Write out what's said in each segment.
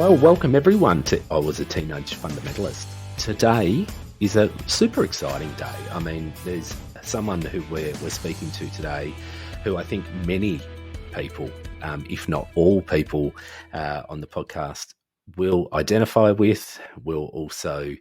Well, welcome everyone to I Was a Teenage Fundamentalist. Today is a super exciting day. I mean, there's someone who we're speaking to today who I think many people, if not all people on the podcast, will identify with, will also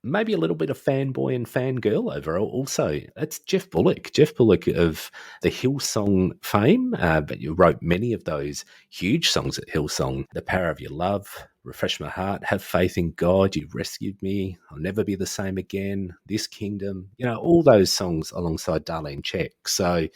maybe a little bit of fanboy and fangirl over. Also, it's Geoff Bullock. Geoff Bullock of the Hillsong fame, but you wrote many of those huge songs at Hillsong. The Power of Your Love, Refresh My Heart, Have Faith in God, You've Rescued Me, I'll Never Be the Same Again, This Kingdom, all those songs alongside Darlene Check. So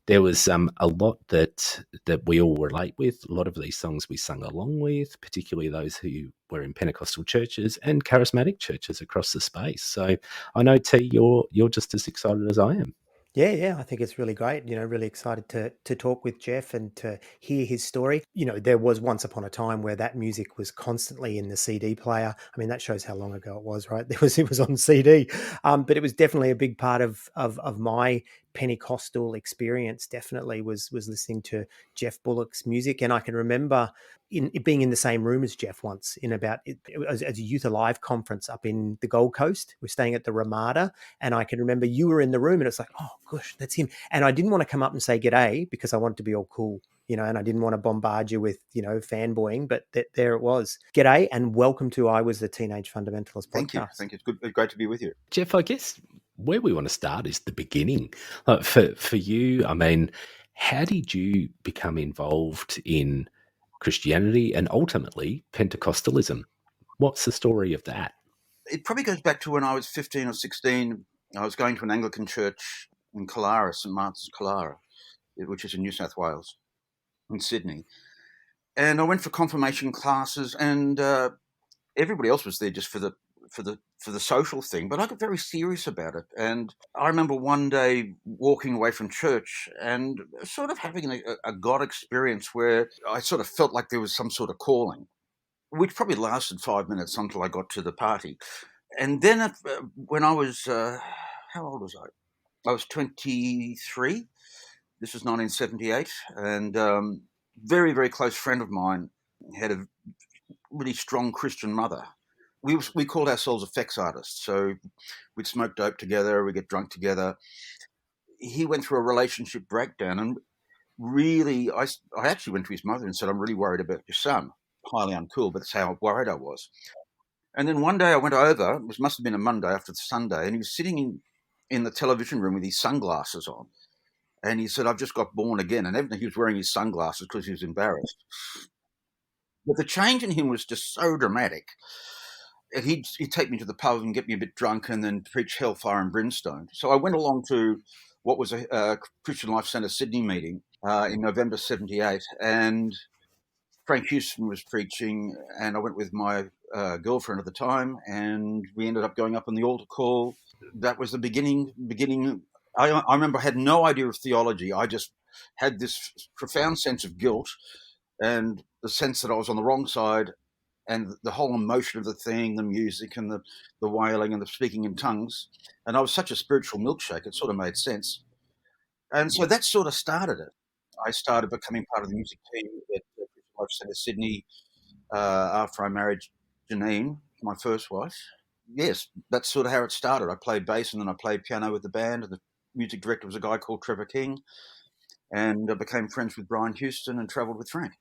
there was a lot that we all relate with. A lot of these songs we sung along with, particularly those who were in Pentecostal churches and charismatic churches across the space. So I know, T, you're just as excited as I am. Yeah, I think it's really great. Really excited to talk with Geoff and to hear his story. There was once upon a time where that music was constantly in the CD player. I mean, that shows how long ago it was, right? It was on CD, but it was definitely a big part of my Pentecostal experience. Definitely was listening to Geoff Bullock's music, and I can remember being in the same room as Geoff once as a Youth Alive conference up in the Gold Coast. We're staying at the Ramada, and I can remember you were in the room, and it's like, oh gosh, that's him. And I didn't want to come up and say g'day because I wanted to be all cool, and I didn't want to bombard you with, fanboying, but there it was. G'day and welcome to I Was the Teenage Fundamentalist podcast. Thank you. It's great to be with you. Geoff, I guess where we want to start is the beginning. For you, I mean, how did you become involved in Christianity and ultimately Pentecostalism? What's the story of that? It probably goes back to when I was 15 or 16. I was going to an Anglican church in Killara, St. Martin's Killara, which is in New South Wales, in Sydney. And I went for confirmation classes, and everybody else was there just for the social thing, but I got very serious about it. And I remember one day walking away from church and sort of having a God experience where I sort of felt like there was some sort of calling, which probably lasted 5 minutes until I got to the party. And then when I was, how old was I? I was 23. This was 1978. And very, very close friend of mine had a really strong Christian mother. We called ourselves effects artists. So we'd smoke dope together, we'd get drunk together. He went through a relationship breakdown, and really, I actually went to his mother and said, I'm really worried about your son. Highly uncool, but that's how worried I was. And then one day I went over, it must have been a Monday after the Sunday, and he was sitting in the television room with his sunglasses on. And he said, I've just got born again. And evidently he was wearing his sunglasses because he was embarrassed. But the change in him was just so dramatic. And he'd take me to the pub and get me a bit drunk and then preach hellfire and brimstone. So I went along to what was a Christian Life Centre Sydney meeting in November 78. And Frank Houston was preaching, and I went with my girlfriend at the time, and we ended up going up on the altar call. That was the beginning. I remember I had no idea of theology. I just had this profound sense of guilt and the sense that I was on the wrong side, and the whole emotion of the thing, the music and the wailing and the speaking in tongues. And I was such a spiritual milkshake, it sort of made sense. And so that sort of started it. I started becoming part of the music team at Life Centre Sydney after I married Janine, my first wife. Yes, that's sort of how it started. I played bass and then I played piano with the band, and the music director was a guy called Trevor King, and I became friends with Brian Houston and travelled with Frank.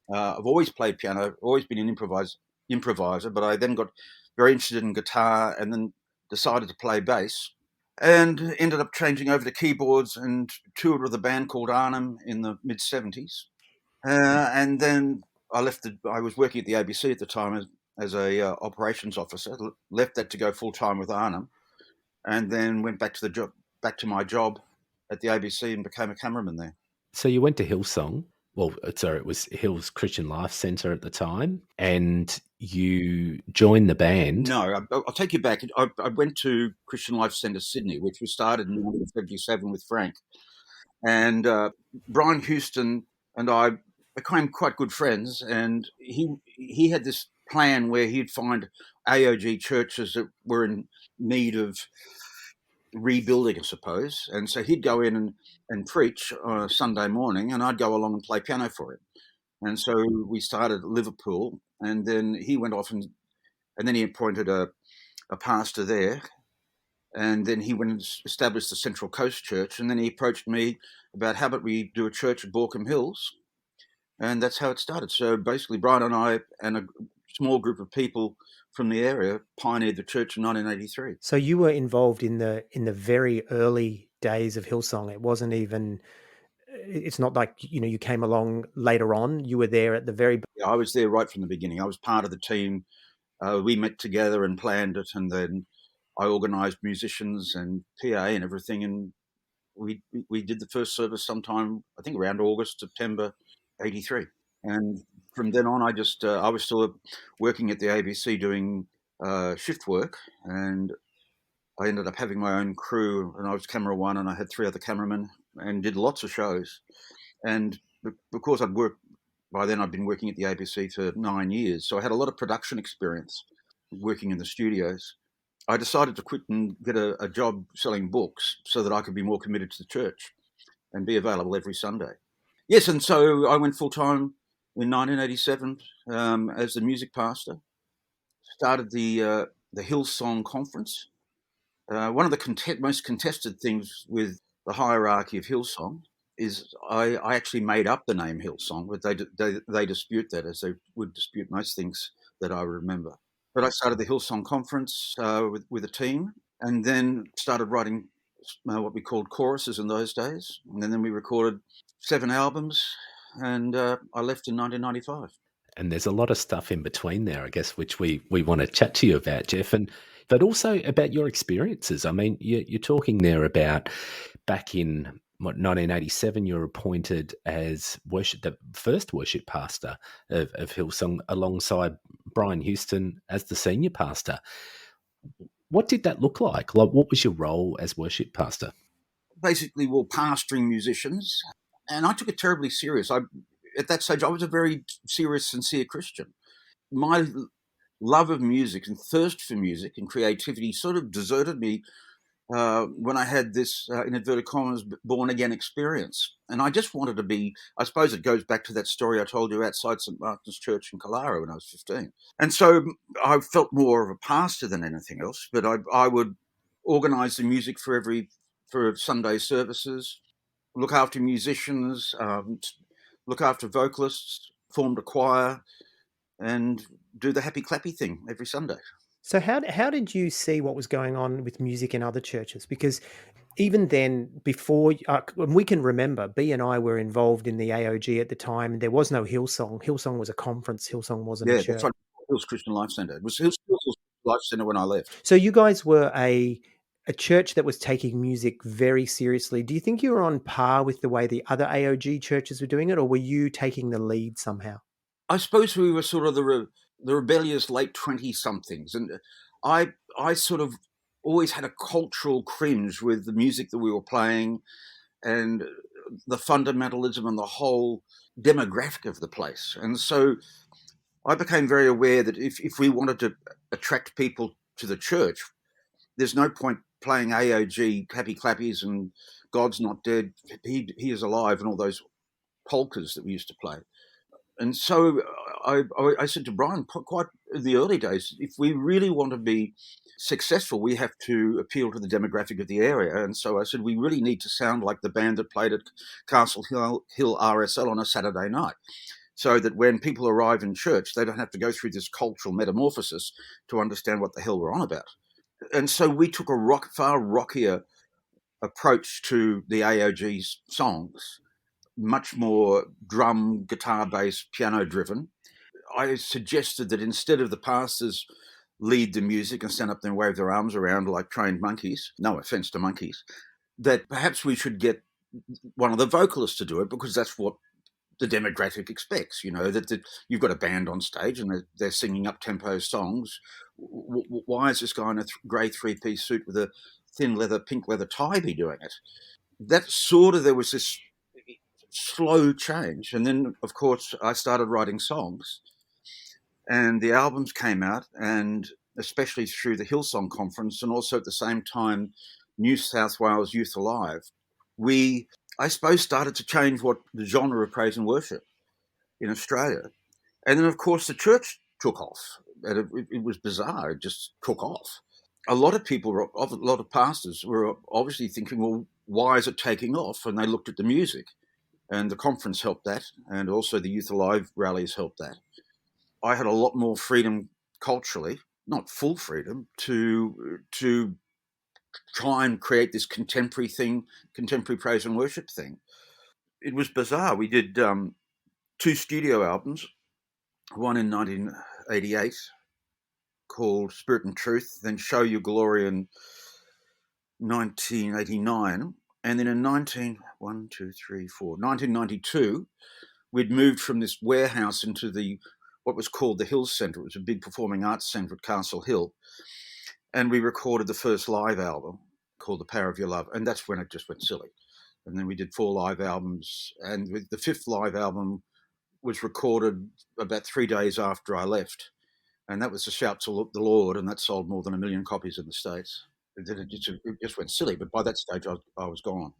I've always played piano, always been an improviser, but I then got very interested in guitar and then decided to play bass and ended up changing over to keyboards and toured with a band called Arnhem in the mid-70s. And then I was working at the ABC at the time as a operations officer, left that to go full-time with Arnhem, and then went back to my job at the ABC and became a cameraman there. So you went to Hillsong. Well, sorry, it was Hills Christian Life Centre at the time, and you joined the band. No, I'll take you back. I went to Christian Life Centre Sydney, which was started in 1977 with Frank. And Brian Houston and I became quite good friends, and he had this plan where he'd find AOG churches that were in need of rebuilding, I suppose. And so he'd go in and preach on a Sunday morning, and I'd go along and play piano for him. And so we started at Liverpool, and then he went off and then he appointed a pastor there, and then he went and established the Central Coast Church, and then he approached me about how about we do a church at Borkham Hills, and that's how it started. So basically, Brian and I and a small group of people from the area pioneered the church in 1983. So you were involved in the very early days of Hillsong. It wasn't even. It's not like you came along later on. You were there at the very. Yeah, I was there right from the beginning. I was part of the team. We met together and planned it, and then I organised musicians and PA and everything, and we did the first service sometime, I think around August, September, '83. And from then on, I was still working at the ABC doing shift work, and I ended up having my own crew, and I was camera one, and I had 3 other cameramen, and did lots of shows. And because by then I'd been working at the ABC for 9 years, so I had a lot of production experience working in the studios. I decided to quit and get a job selling books so that I could be more committed to the church and be available every Sunday. Yes, and so I went full-time in 1987 as the music pastor, started the Hillsong conference. One of the most contested things with the hierarchy of Hillsong is I actually made up the name Hillsong, but they dispute that, as they would dispute most things that I remember. But I started the Hillsong conference with a team, and then started writing what we called choruses in those days. And then we recorded 7 albums, and I left in 1995. And there's a lot of stuff in between there, I guess, which we want to chat to you about, Geoff, but also about your experiences. I mean, you're talking there about back in 1987, you were appointed as the first worship pastor of Hillsong, alongside Brian Houston as the senior pastor. What did that look like? Like, what was your role as worship pastor? Basically, we're pastoring musicians, and I took it terribly serious. At that stage, I was a very serious, sincere Christian. My love of music and thirst for music and creativity sort of deserted me when I had this, in inverted commas, born again experience. And I just wanted to be, I suppose it goes back to that story I told you outside St. Martin's Church in Kalara when I was 15. And so I felt more of a pastor than anything else, but I would organise the music for Sunday services, look after musicians, look after vocalists, formed a choir, and do the happy clappy thing every Sunday. So how did you see what was going on with music in other churches? Because even then, before and we can remember, B and I were involved in the AOG at the time, and there was no Hillsong. Hillsong was a conference. Hillsong wasn't a Yeah, that's church. right. Hills Christian Life Centre. It was Hills Life Centre when I left. So you guys were a church that was taking music very seriously. Do you think you were on par with the way the other AOG churches were doing it, or were you taking the lead somehow? I suppose we were sort of the rebellious late 20-somethings, and I sort of always had a cultural cringe with the music that we were playing, and the fundamentalism and the whole demographic of the place. And so I became very aware that if we wanted to attract people to the church, there's no point playing AOG, Happy Clappies and God's Not Dead, He is Alive, and all those polkas that we used to play. And so I said to Brian, quite in the early days, if we really want to be successful, we have to appeal to the demographic of the area. And so I said, we really need to sound like the band that played at Castle Hill RSL on a Saturday night, so that when people arrive in church, they don't have to go through this cultural metamorphosis to understand what the hell we're on about. And so we took a far rockier approach to the AOG's songs, much more drum, guitar-based, piano-driven. I suggested that instead of the pastors lead the music and stand up there and wave their arms around like trained monkeys, no offense to monkeys, that perhaps we should get one of the vocalists to do it, because that's what the demographic expects, that you've got a band on stage and they're singing up-tempo songs. Why is this guy in a grey 3-piece suit with a thin pink leather tie be doing it? That there was this slow change. And then, of course, I started writing songs, and the albums came out, and especially through the Hillsong Conference, and also at the same time, New South Wales Youth Alive, we, I suppose, started to change what the genre of praise and worship in Australia. And then, of course, the church took off. And it was bizarre. It just took off. A lot of people, a lot of pastors were obviously thinking, well, why is it taking off? And they looked at the music, and the conference helped that, and also the Youth Alive rallies helped that. I had a lot more freedom culturally, not full freedom, to try and create this contemporary thing, contemporary praise and worship thing. It was bizarre. We did 2 studio albums, one in 1988 called Spirit and Truth, then Show Your Glory in 1989, and then in 1992, we'd moved from this warehouse into what was called the Hills Centre. It was a big performing arts centre at Castle Hill, and we recorded the first live album called The Power of Your Love, and that's when it just went silly. And then we did 4 live albums, and the 5th live album was recorded about 3 days after I left, and that was the Shout to the Lord, and that sold more than 1 million copies in the States. It just went silly, but by that stage I was gone.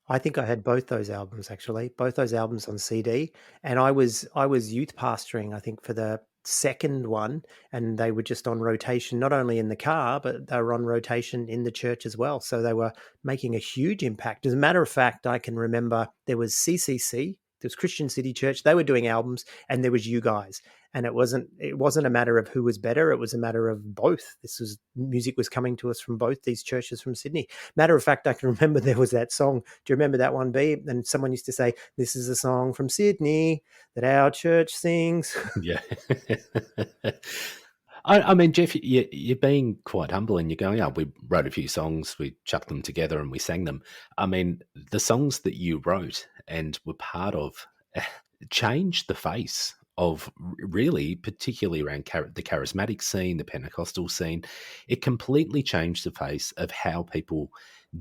I think I had both those albums actually, both those albums on CD, and I was youth pastoring, I think, for the second one, and they were just on rotation, not only in the car, but they were on rotation in the church as well. So they were making a huge impact. As a matter of fact, I can remember there was CCC, there was Christian City Church, they were doing albums, and there was you guys. And it wasn't a matter of who was better, it was a matter of both. Music was coming to us from both these churches from Sydney. Matter of fact, I can remember there was that song. Do you remember that one, B? And someone used to say, "This is a song from Sydney that our church sings." Yeah. I mean, Geoff, you're being quite humble and you're going, oh, we wrote a few songs, we chucked them together and we sang them. I mean, the songs that you wrote and were part of changed the face of really, particularly around the charismatic scene, the Pentecostal scene. It completely changed the face of how people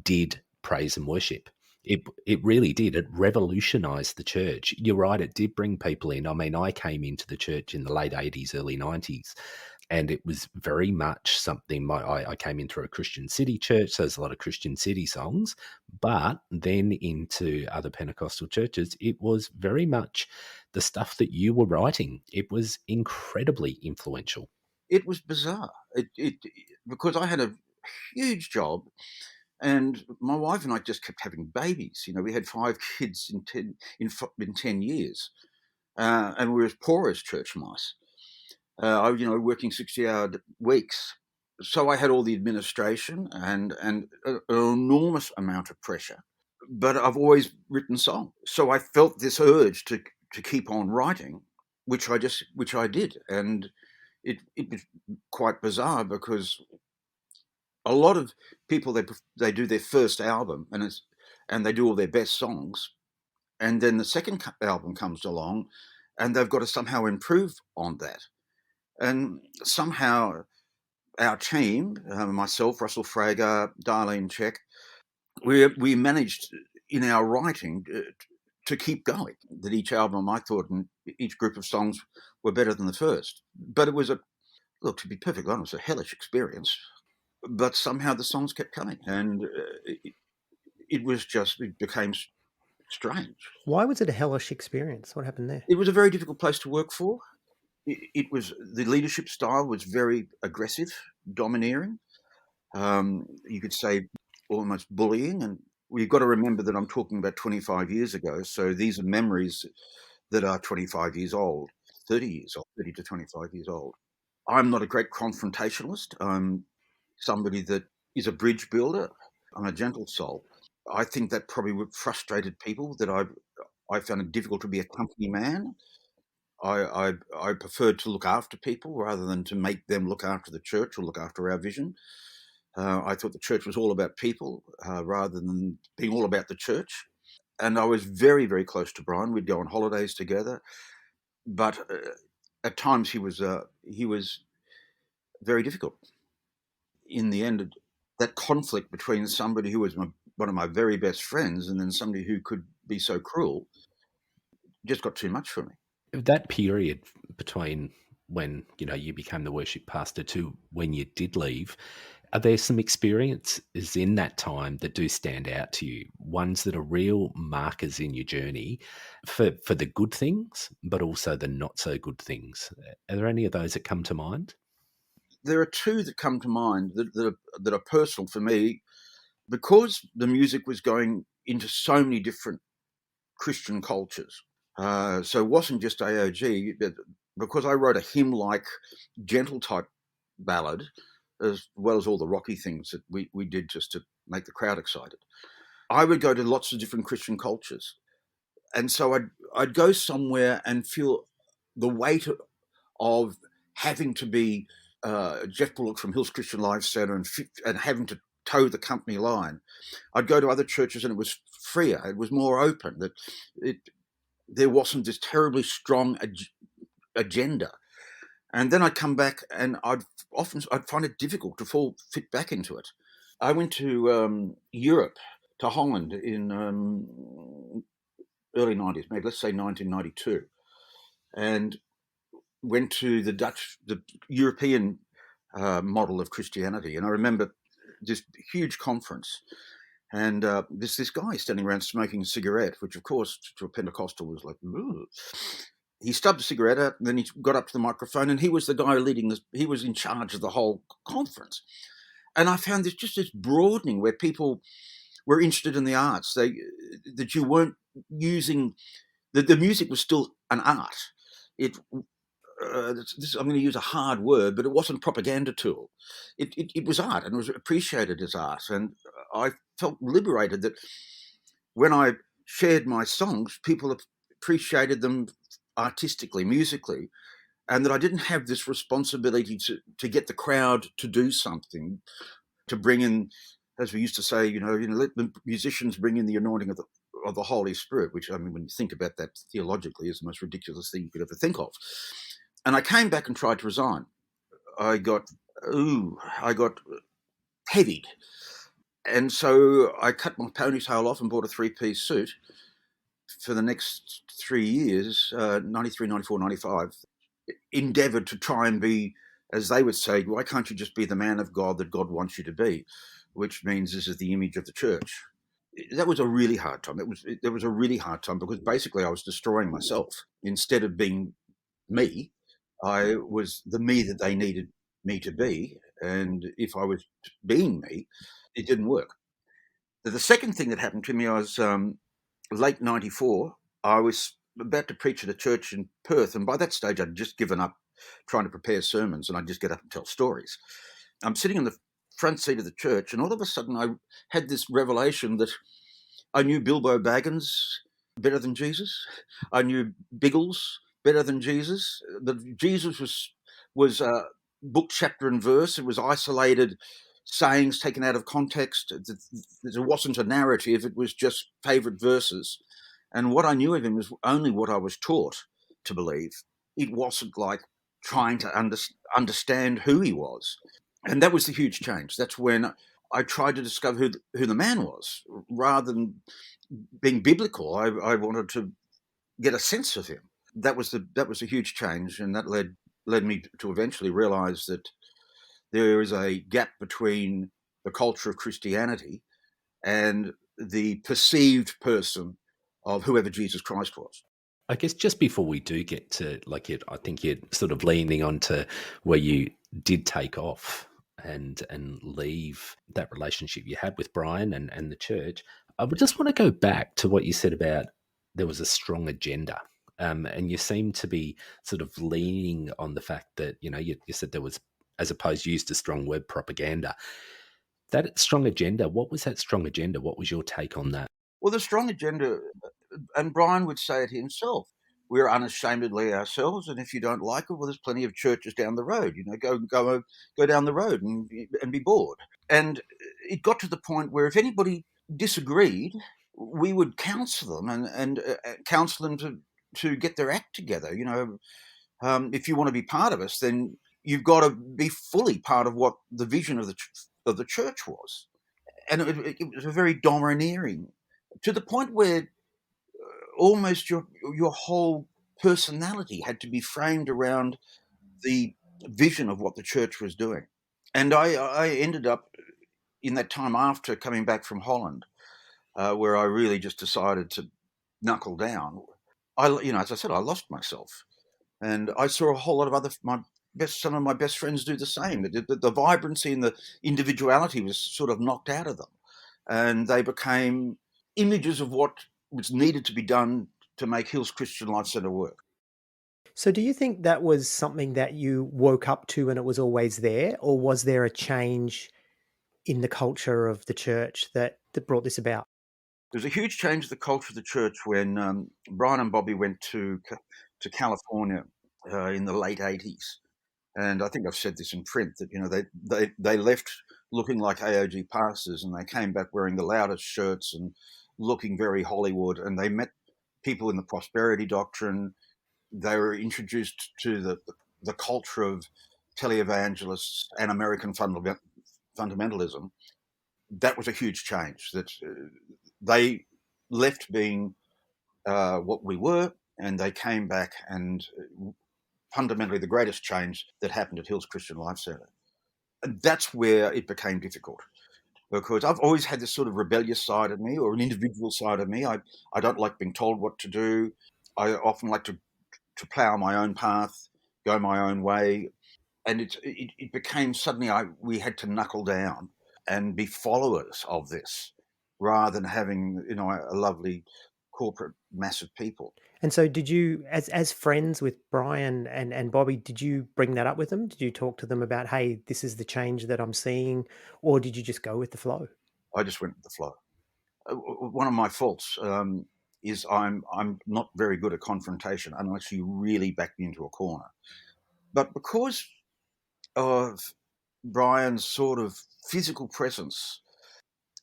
did praise and worship. It really did. It revolutionized the church. You're right, it did bring people in. I mean, I came into the church in the late 80s, early 90s, and it was very much something. I came in through a Christian City church, so there's a lot of Christian City songs, but then into other Pentecostal churches, it was very much the stuff that you were writing. It was incredibly influential. It was bizarre. Because I had a huge job, and my wife and I just kept having babies. You know, we had 5 kids in 10 years, and we were as poor as church mice. Working 60-hour weeks. So I had all the administration and an enormous amount of pressure. But I've always written songs, so I felt this urge to keep on writing, which I did, and it was quite bizarre because a lot of people they do their first album and they do all their best songs, and then the second album comes along, and they've got to somehow improve on that. And somehow our team, myself, Russell Frager, Darlene Check, we managed in our writing to keep going. That each album, I thought, and each group of songs were better than the first. But it was to be perfectly honest, a hellish experience. But somehow the songs kept coming, and it became strange. Why was it a hellish experience? What happened there? It was a very difficult place to work for. It was, the leadership style was very aggressive, domineering. You could say almost bullying. And we've got to remember that I'm talking about 25 years ago. So these are memories that are 25 years old, 30 years old, 30 to 25 years old. I'm not a great confrontationalist. I'm somebody that is a bridge builder. I'm a gentle soul. I think that probably frustrated people, that I found it difficult to be a company man. I preferred to look after people rather than to make them look after the church or look after our vision. I thought the church was all about people rather than being all about the church. And I was very, very close to Brian. We'd go on holidays together, but at times he was very difficult. In the end, that conflict between somebody who was one of my very best friends and then somebody who could be so cruel just got too much for me. That period between when you became the worship pastor to when you did leave, Are there some experiences in that time that do stand out to you? Ones that are real markers in your journey for the good things, but also the not so good things. Are there any of those that come to mind? There are two that come to mind that are personal for me, because the music was going into so many different Christian cultures. So it wasn't just AOG, because I wrote a hymn-like, gentle type ballad, as well as all the rocky things that we did just to make the crowd excited. I would go to lots of different Christian cultures, and so I'd go somewhere and feel the weight of having to be Geoff Bullock from Hills Christian Life Centre and having to toe the company line. I'd go to other churches and it was freer, it was more open. There wasn't this terribly strong agenda. And then I'd come back and I'd find it difficult to fit back into it. I went to Europe, to Holland in early 90s, maybe let's say 1992, and went to the European model of Christianity. And I remember this huge conference, and there's this guy standing around smoking a cigarette, which of course to a Pentecostal was like, ooh. He stubbed a cigarette out, and then he got up to the microphone, and he was the guy leading this. He was in charge of the whole conference. And I found this broadening where people were interested in the arts. That you weren't using the music was still an art. It I'm going to use a hard word, but it wasn't a propaganda tool. It was art, and it was appreciated as art. And I felt liberated that when I shared my songs, people appreciated them artistically, musically, and that I didn't have this responsibility to get the crowd to do something, to bring in, as we used to say, let the musicians bring in the anointing of the Holy Spirit, which, I mean, when you think about that theologically, is the most ridiculous thing you could ever think of. And I came back and tried to resign. I got headied. And so I cut my ponytail off and bought a three-piece suit for the next 3 years, 93, 94, 95, endeavored to try and be, as they would say, why can't you just be the man of God that God wants you to be? Which means this is the image of the church. That was a really hard time. It was a really hard time because basically I was destroying myself. Instead of being me, I was the me that they needed me to be. And if I was being me, it didn't work. The second thing that happened to me, I was late 94. I was about to preach at a church in Perth. And by that stage, I'd just given up trying to prepare sermons, and I'd just get up and tell stories. I'm sitting in the front seat of the church, and all of a sudden I had this revelation that I knew Bilbo Baggins better than Jesus. I knew Biggles better than Jesus. That Jesus was book, chapter, and verse. It was isolated sayings taken out of context. There wasn't a narrative. It was just favourite verses. And what I knew of him was only what I was taught to believe. It wasn't like trying to understand who he was. And that was the huge change. That's when I tried to discover who the man was. Rather than being biblical, I wanted to get a sense of him. That was a huge change, and that led me to eventually realize that there is a gap between the culture of Christianity and the perceived person of whoever Jesus Christ was. I guess just before we do get to I think you're sort of leaning onto where you did take off and leave that relationship you had with Brian and the church. I would just want to go back to what you said about there was a strong agenda. And you seem to be sort of leaning on the fact that, you said there was, as opposed, you used a strong word, propaganda. That strong agenda, what was that strong agenda? What was your take on that? Well, the strong agenda, and Brian would say it himself, we're unashamedly ourselves, and if you don't like it, well, there's plenty of churches down the road. Go down the road and be bored. And it got to the point where if anybody disagreed, we would counsel them and counsel them to get their act together. If you want to be part of us, then you've got to be fully part of what the vision of the church was. And it was a very domineering, to the point where almost your whole personality had to be framed around the vision of what the church was doing. And I ended up in that time after coming back from Holland, where I really just decided to knuckle down. As I said, I lost myself, and I saw a whole lot of some of my best friends do the same. The vibrancy and the individuality was sort of knocked out of them, and they became images of what was needed to be done to make Hills Christian Life Centre work. So do you think that was something that you woke up to and it was always there, or was there a change in the culture of the church that brought this about? There was a huge change in the culture of the church when Brian and Bobby went to California in the late 80s. And I think I've said this in print that, they left looking like AOG pastors, and they came back wearing the loudest shirts and looking very Hollywood. And they met people in the prosperity doctrine. They were introduced to the culture of televangelists and American fundamentalism. That was a huge change. That they left being what we were, and they came back, and fundamentally the greatest change that happened at Hills Christian Life Centre. And that's where it became difficult, because I've always had this sort of rebellious side of me, or an individual side of me. I don't like being told what to do. I often like to plough my own path, go my own way. And it became suddenly we had to knuckle down and be followers of this, rather than having a lovely corporate mass of people. And so did you, as friends with Brian and Bobby, did you bring that up with them? Did you talk to them about, hey, this is the change that I'm seeing, or did you just go with the flow? I just went with the flow. One of my faults is I'm not very good at confrontation unless you really back me into a corner. But because of Brian's sort of physical presence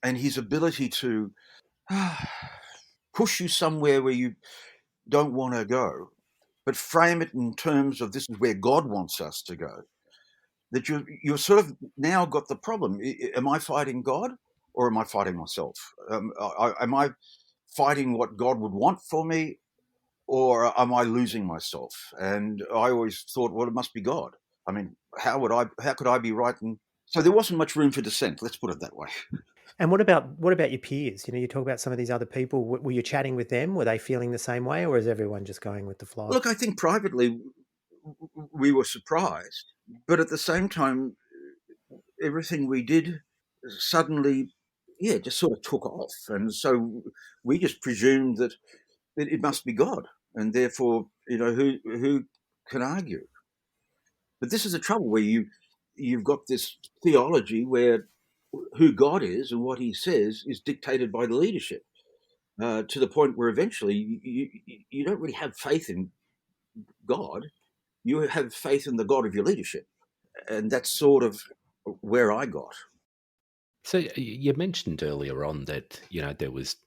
and his ability to push you somewhere where you don't want to go, but frame it in terms of this is where God wants us to go, that you're sort of now got the problem. Am I fighting God, or am I fighting myself? Am I fighting what God would want for me, or am I losing myself? And I always thought, well, it must be God. I mean, how could I be right? And so there wasn't much room for dissent. Let's put it that way. And what about your peers? You talk about some of these other people. Were you chatting with them? Were they feeling the same way, or is everyone just going with the flow? Look, I think privately we were surprised, but at the same time, everything we did suddenly, just sort of took off. And so we just presumed that it must be God, and therefore, who can argue? But this is the trouble, where you've got this theology where who God is and what He says is dictated by the leadership, to the point where eventually you don't really have faith in God. You have faith in the God of your leadership, and that's sort of where I got. So you mentioned earlier on that there was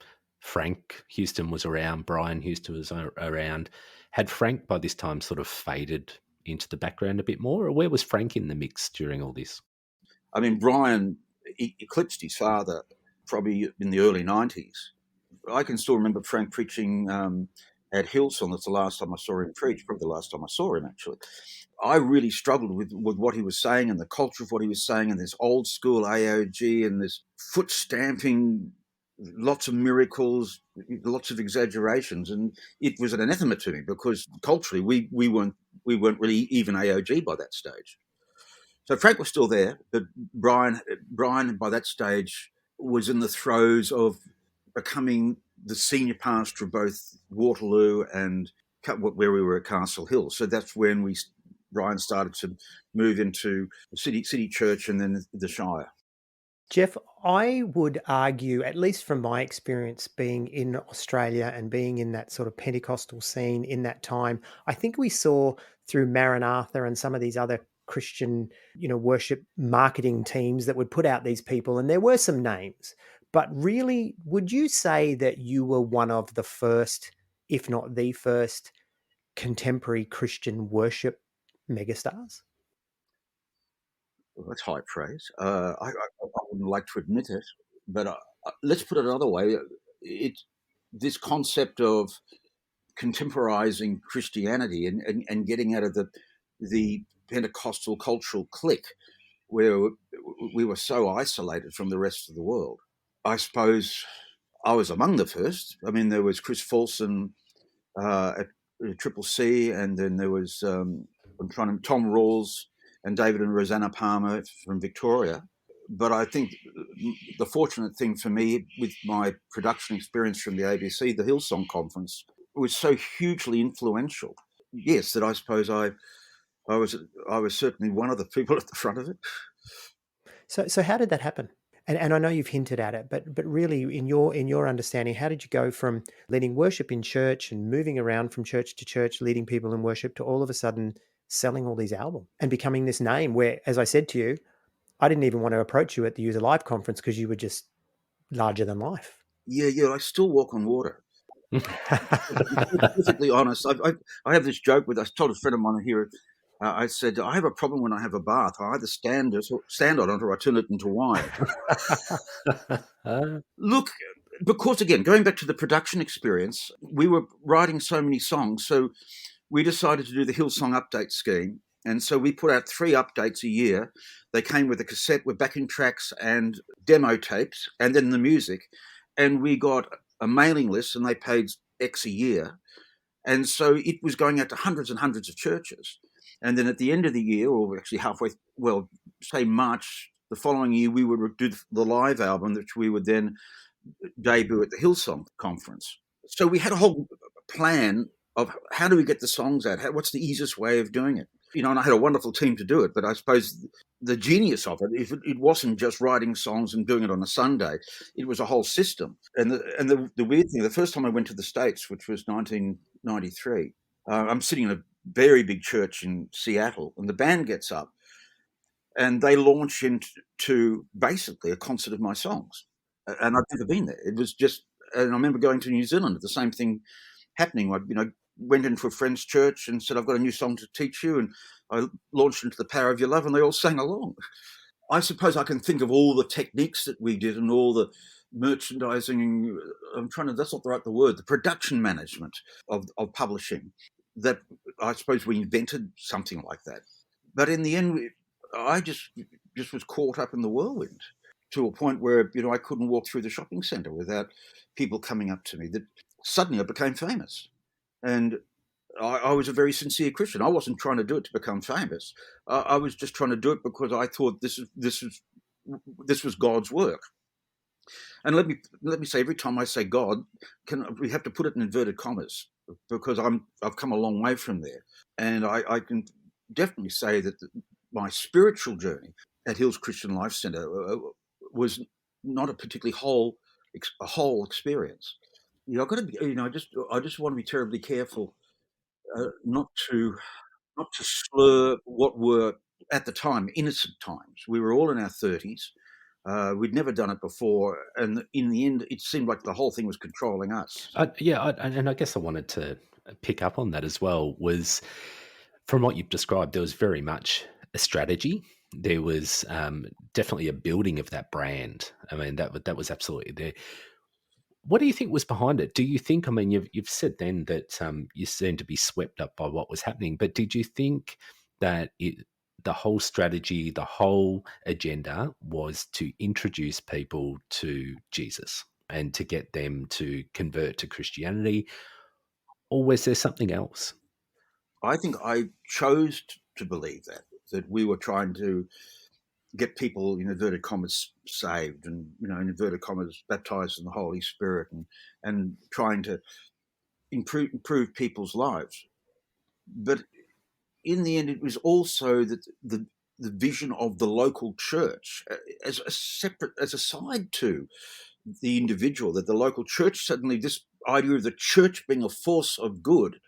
Frank Houston was around, Brian Houston was around. Had Frank by this time sort of faded into the background a bit more, or where was Frank in the mix during all this? I mean, Brian eclipsed his father probably in the early 90s. I can still remember Frank preaching at Hillsong. That's the last time I saw him preach, probably the last time I saw him, actually. I really struggled with what he was saying and the culture of what he was saying, and this old school AOG and this foot stamping, lots of miracles, lots of exaggerations. And it was an anathema to me, because culturally we weren't really even AOG by that stage. So Frank was still there, but Brian by that stage was in the throes of becoming the senior pastor of both Waterloo and where we were at Castle Hill. So that's when Brian started to move into the city church and then the Shire. Geoff, I would argue, at least from my experience being in Australia and being in that sort of Pentecostal scene in that time, I think we saw through Maranatha and some of these other Christian, worship marketing teams that would put out these people, and there were some names. But really, would you say that you were one of the first, if not the first, contemporary Christian worship megastars? Well, that's high praise. I wouldn't like to admit it, but let's put it another way. This concept of contemporizing Christianity and getting out of the Pentecostal cultural clique where we were so isolated from the rest of the world. I suppose I was among the first. I mean, there was Chris Folsom at Triple C, and then there was Tom Rawls and David and Rosanna Palmer from Victoria. But I think the fortunate thing for me with my production experience from the ABC, the Hillsong conference, was so hugely influential. Yes, that I suppose I was certainly one of the people at the front of it. So how did that happen? And I know you've hinted at it, but really in your understanding, how did you go from leading worship in church and moving around from church to church, leading people in worship, to all of a sudden selling all these albums and becoming this name where, as I said to you, I didn't even want to approach you at the User Live conference because you were just larger than life. Yeah, I still walk on water. To be perfectly honest, I have this joke with, I told a friend of mine here, I said, I have a problem when I have a bath. I either stand on it or I turn it into wine. Look, because again, going back to the production experience, we were writing so many songs, so we decided to do the Hillsong update scheme. And so we put out 3 updates a year. They came with a cassette with backing tracks and demo tapes, and then the music. And we got a mailing list, and they paid X a year. And so it was going out to hundreds and hundreds of churches. And then at the end of the year, or actually halfway, well, say March the following year, we would do the live album, which we would then debut at the Hillsong conference. So we had a whole plan of how do we get the songs out? What's the easiest way of doing it? You know, and I had a wonderful team to do it, but I suppose the genius of it, if it wasn't just writing songs and doing it on a Sunday, it was a whole system. And the weird thing, the first time I went to the States, which was 1993, I'm sitting in a very big church in Seattle, and the band gets up, and they launch into basically a concert of my songs. And I've never been there. It was just, and I remember going to New Zealand, the same thing happening. I, went into a friend's church and said, I've got a new song to teach you. And I launched into The Power of Your Love, and they all sang along. I suppose I can think of all the techniques that we did and all the merchandising. That's not the word, the production management of publishing, that I suppose we invented something like that. But in the end, I just was caught up in the whirlwind to a point where, I couldn't walk through the shopping centre without people coming up to me. That suddenly I became famous. And I was a very sincere Christian. I wasn't trying to do it to become famous. I was just trying to do it because I thought this was God's work. And let me say, every time I say God, we have to put it in inverted commas, because I've come a long way from there, and I can definitely say that my spiritual journey at Hills Christian Life Centre was not a particularly whole experience. I've got to be, I just want to be terribly careful not to slur what were at the time innocent times. We were all in our 30s. We'd never done it before, and in the end, it seemed like the whole thing was controlling us. And I guess I wanted to pick up on that as well. Was from what you've described, there was very much a strategy. There was definitely a building of that brand. I mean, that was absolutely there. What do you think was behind it? Do you think? I mean, you've said then that you seemed to be swept up by what was happening, but did you think that the whole strategy, the whole agenda was to introduce people to Jesus and to get them to convert to Christianity, or was there something else? I think I chose to believe that we were trying to get people, in inverted commas, saved, and in inverted commas, baptized in the Holy Spirit, and trying to improve people's lives. But in the end, it was also that the vision of the local church as a separate, as a side to the individual, that the local church, suddenly this idea of the church being a force of good.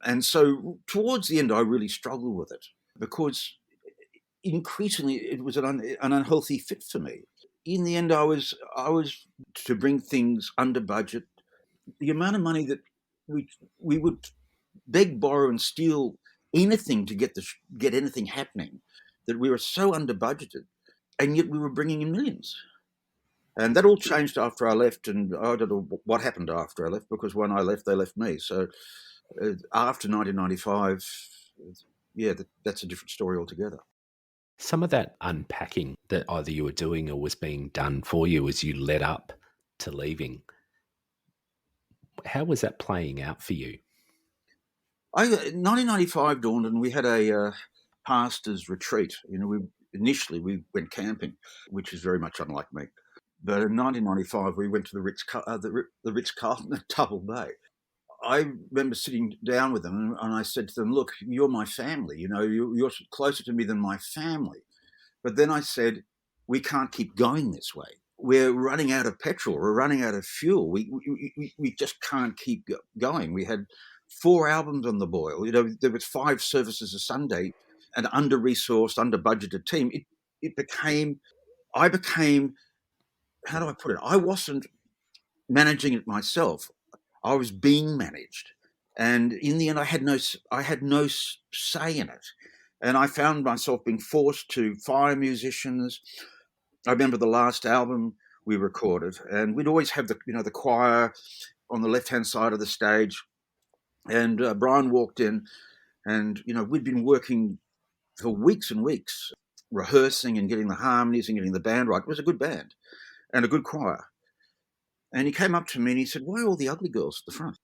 And so towards the end, I really struggled with it, because increasingly it was an unhealthy fit for me. In the end, I was to bring things under budget. The amount of money that we would beg, borrow, and steal anything to get anything happening, that we were so under budgeted, and yet we were bringing in millions. And that all changed after I left, and I don't know what happened after I left, because when I left, they left me. So after 1995, yeah, that's a different story altogether. Some of that unpacking that either you were doing or was being done for you as you led up to leaving, how was that playing out for you? 1995 dawned, and we had a pastor's retreat. Initially we went camping, which is very much unlike me. But in 1995, we went to the Ritz Carlton at Double Bay. I remember sitting down with them, and I said to them, "Look, you're my family. You're closer to me than my family." But then I said, "We can't keep going this way. We're running out of petrol. We're running out of fuel. We just can't keep going." We had 4 albums on the boil. There was 5 services a Sunday, an under-resourced, under-budgeted team. I became, how do I put it? I wasn't managing it myself. I was being managed, and in the end, I had no say in it. And I found myself being forced to fire musicians. I remember the last album we recorded, and we'd always have the choir on the left-hand side of the stage. And Brian walked in, and we'd been working for weeks and weeks, rehearsing and getting the harmonies and getting the band right. It was a good band and a good choir. And he came up to me and he said, "Why are all the ugly girls at the front?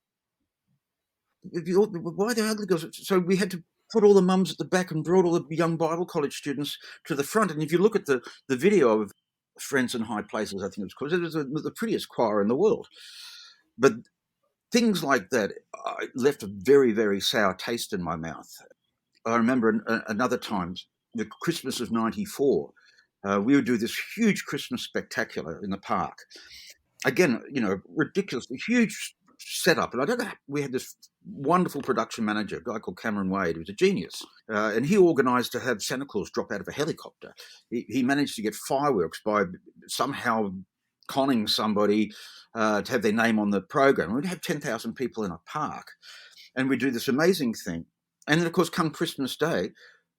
Why are the ugly girls?" So we had to put all the mums at the back and brought all the young Bible college students to the front. And if you look at the video of Friends in High Places, I think it was called, it was the prettiest choir in the world. But things like that left a very, very sour taste in my mouth. I remember another time, the Christmas of '94, we would do this huge Christmas spectacular in the park. Again, ridiculously huge setup. And I don't know, we had this wonderful production manager, a guy called Cameron Wade, who was a genius. And he organised to have Santa Claus drop out of a helicopter. He managed to get fireworks by somehow conning somebody to have their name on the program. We'd have 10,000 people in a park, and we'd do this amazing thing. And then, of course, come Christmas Day,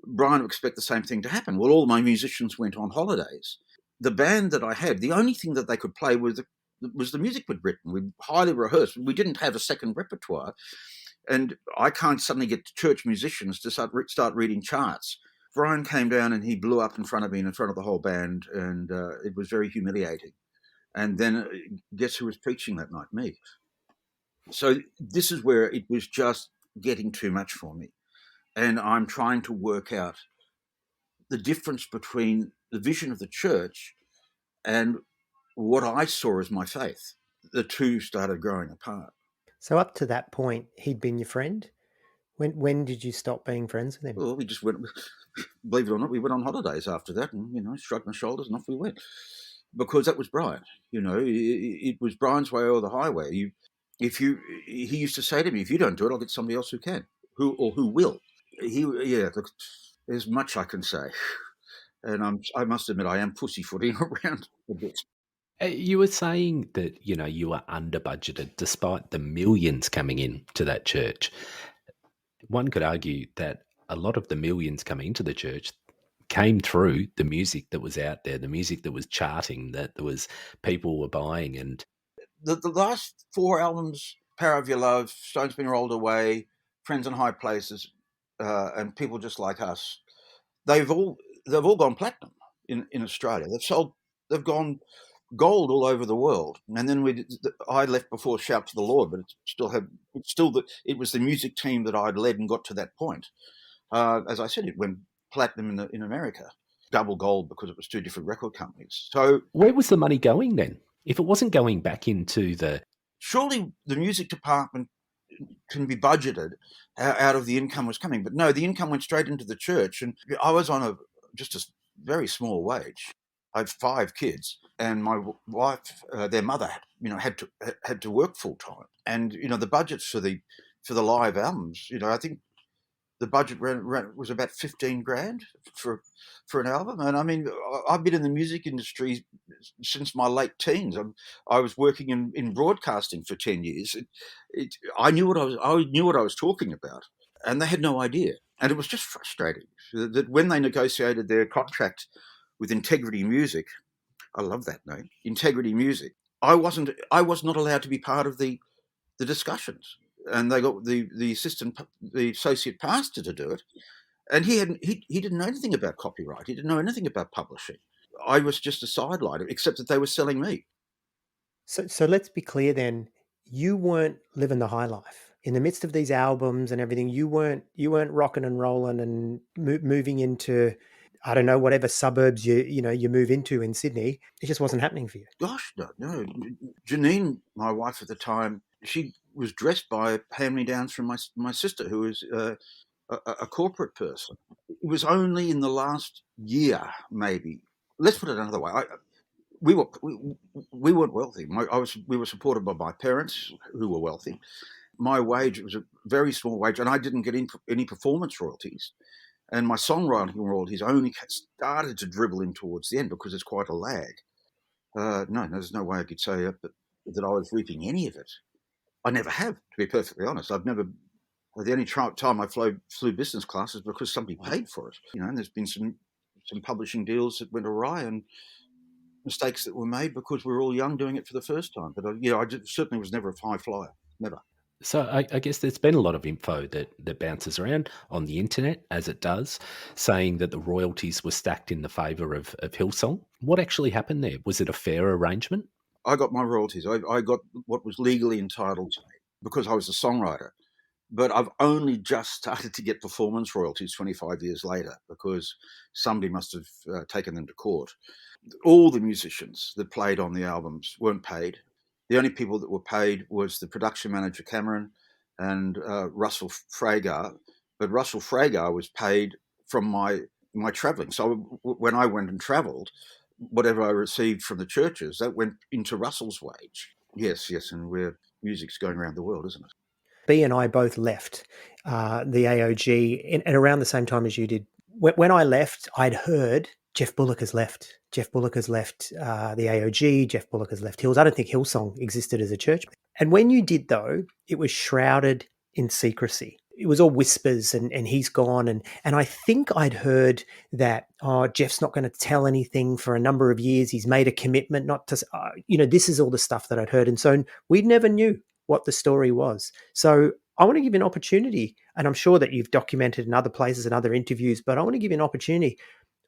Brian would expect the same thing to happen. Well, all my musicians went on holidays. The band that I had, the only thing that they could play was the music we'd written. We highly rehearsed. We didn't have a second repertoire. And I can't suddenly get church musicians to start reading charts. Brian came down and he blew up in front of me and in front of the whole band, and it was very humiliating. And then guess who was preaching that night? Me. So this is where it was just getting too much for me. And I'm trying to work out the difference between the vision of the church and what I saw as my faith. The two started growing apart. So up to that point, he'd been your friend. When did you stop being friends with him? Well, we just went, believe it or not, we went on holidays after that, and shrugged my shoulders and off we went, because that was Brian. It was Brian's way or the highway. He used to say to me, "If you don't do it, I'll get somebody else who can, who will." Look, there's much I can say, and I must admit I am pussyfooting around a bit. You were saying that, you were under budgeted despite the millions coming in to that church. One could argue that a lot of the millions coming into the church came through the music that was out there, the music that was charting, that there was people were buying. And the last 4 albums, Power of Your Love, Stones Been Rolled Away, Friends in High Places, and People Just Like Us, they've all gone platinum in Australia. They've gone gold all over the world. And then I left before Shout to the Lord, but it was the music team that I'd led and got to that point. As I said, it went platinum in America, double gold because it was 2 different record companies. So where was the money going then? If it wasn't going back into surely the music department can be budgeted out of the income was coming. But no, the income went straight into the church. And I was on just a very small wage. I had 5 kids, and my wife, their mother, had to work full time. And the budgets for the live albums, I think the budget was about 15 grand for an album. And I mean, I've been in the music industry since my late teens. I was working in broadcasting for 10 years. I knew what I was talking about, and they had no idea. And it was just frustrating that when they negotiated their contract with Integrity Music, I love that name, Integrity Music, I was not allowed to be part of the discussions. And they got the associate pastor to do it. And he didn't know anything about copyright. He didn't know anything about publishing. I was just a sideline, except that they were selling me. So let's be clear then. You weren't living the high life in the midst of these albums and everything. You weren't rocking and rolling and moving into, I don't know, whatever suburbs you move into in Sydney. It just wasn't happening for you. Gosh, no. Janine, my wife at the time, she was dressed by hand-me-downs from my sister, who was a corporate person. It was only in the last year, maybe. Let's put it another way. We weren't wealthy. We were supported by my parents, who were wealthy. My wage was a very small wage, and I didn't get any performance royalties. And my songwriting royalties only started to dribble in towards the end because it's quite a lag. No, there's no way I could say that I was reaping any of it. I never have, to be perfectly honest. I've never. The only time I flew business class is because somebody paid for it. And there's been some publishing deals that went awry and mistakes that were made because we were all young doing it for the first time. But I certainly was never a high flyer, never. So I guess there's been a lot of info that bounces around on the internet, as it does, saying that the royalties were stacked in the favour of Hillsong. What actually happened there? Was it a fair arrangement? I got my royalties. I got what was legally entitled to me because I was a songwriter. But I've only just started to get performance royalties 25 years later because somebody must have taken them to court. All the musicians that played on the albums weren't paid. The only people that were paid was the production manager, Cameron, and Russell Fragar. But Russell Fragar was paid from my travelling. So when I went and travelled, whatever I received from the churches, that went into Russell's wage. Yes, and music's going around the world, isn't it? B and I both left the AOG and around the same time as you did. When I left, I'd heard Geoff Bullock has left. Geoff Bullock has left the AOG. Geoff Bullock has left Hills. I don't think Hillsong existed as a church. And when you did, though, it was shrouded in secrecy. It was all whispers and he's gone. And I think I'd heard that, Geoff's not going to tell anything for a number of years. He's made a commitment not to, this is all the stuff that I'd heard. And so we never knew what the story was. So I want to give you an opportunity, and I'm sure that you've documented in other places and other interviews, but I want to give you an opportunity.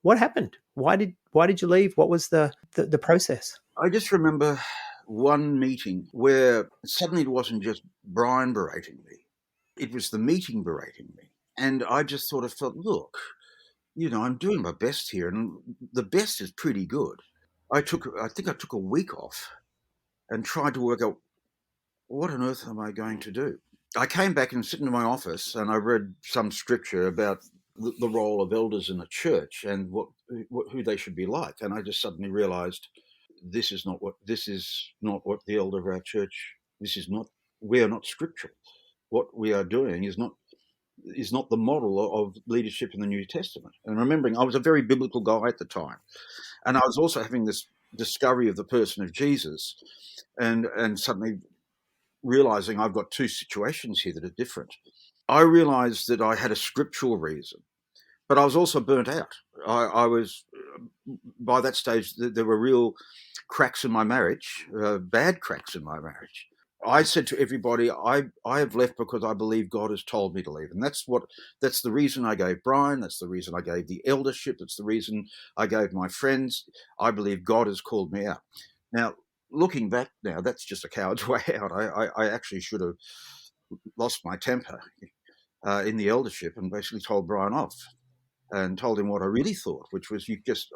What happened? Why did you leave? What was the process? I just remember one meeting where suddenly it wasn't just Brian berating me. It was the meeting berating me. And I just sort of felt, look, I'm doing my best here, and the best is pretty good. I think I took a week off and tried to work out, what on earth am I going to do? I came back and sitting in my office and I read some scripture about the role of elders in a church and who they should be like. And I just suddenly realized this is not what the elder of our church, we are not scriptural. What we are doing is not the model of leadership in the New Testament. And remembering I was a very biblical guy at the time. And I was also having this discovery of the person of Jesus and suddenly realizing I've got two situations here that are different. I realized that I had a scriptural reason, but I was also burnt out. I was, by that stage, there were real cracks in my marriage, bad cracks in my marriage. I said to everybody, I have left because I believe God has told me to leave. And that's the reason I gave Brian. That's the reason I gave the eldership. That's the reason I gave my friends. I believe God has called me out. Now, looking back now, that's just a coward's way out. I actually should have lost my temper in the eldership and basically told Brian off and told him what I really thought, which was,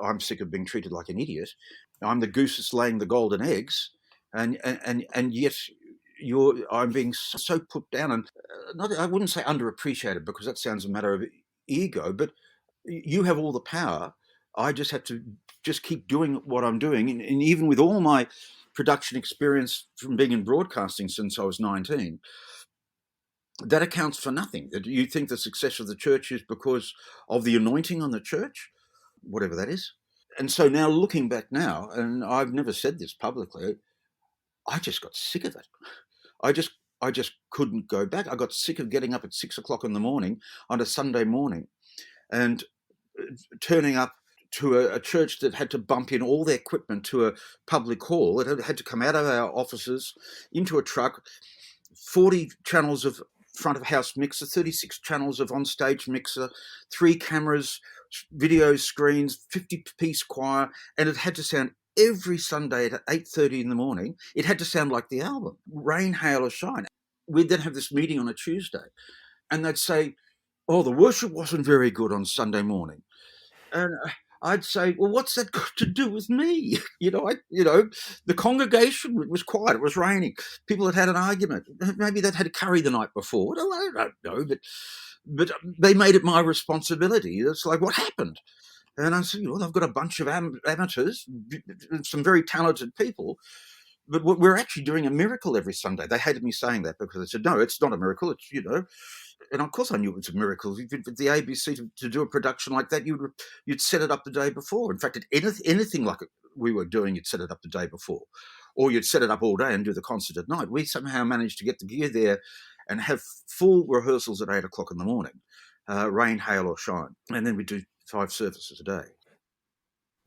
I'm sick of being treated like an idiot. I'm the goose that's laying the golden eggs, and yet I'm being so put down, and I wouldn't say underappreciated because that sounds a matter of ego, but you have all the power. I just have to just keep doing what I'm doing, and even with all my production experience from being in broadcasting since I was 19, that accounts for nothing. That you think the success of the church is because of the anointing on the church, whatever that is. And so now looking back now, and I've never said this publicly, I just got sick of it. I just couldn't go back. I got sick of getting up at 6 o'clock in the morning on a Sunday morning and turning up to a church that had to bump in all their equipment to a public hall. It had to come out of our offices into a truck, 40 channels of front of house mixer, 36 channels of on-stage mixer, 3 cameras, video screens, 50-piece choir, and it had to sound every Sunday at 8:30 in the morning. It had to sound like the album, rain, hail or shine. We'd then have this meeting on a Tuesday, and they'd say, oh, the worship wasn't very good on Sunday morning. And I'd say, well, what's that got to do with me? The congregation was quiet. It was raining. People had had an argument. Maybe they'd had a curry the night before. No, I don't know, but they made it my responsibility. It's like, what happened? And I said, I've got a bunch of amateurs, some very talented people, but we're actually doing a miracle every Sunday. They hated me saying that because I said, no, it's not a miracle. It's, and of course I knew it was a miracle. The ABC to do a production like that, you'd set it up the day before. In fact, anything like we were doing, you'd set it up the day before, or you'd set it up all day and do the concert at night. We somehow managed to get the gear there and have full rehearsals at 8 o'clock in the morning, rain, hail or shine. And then we do 5 services a day.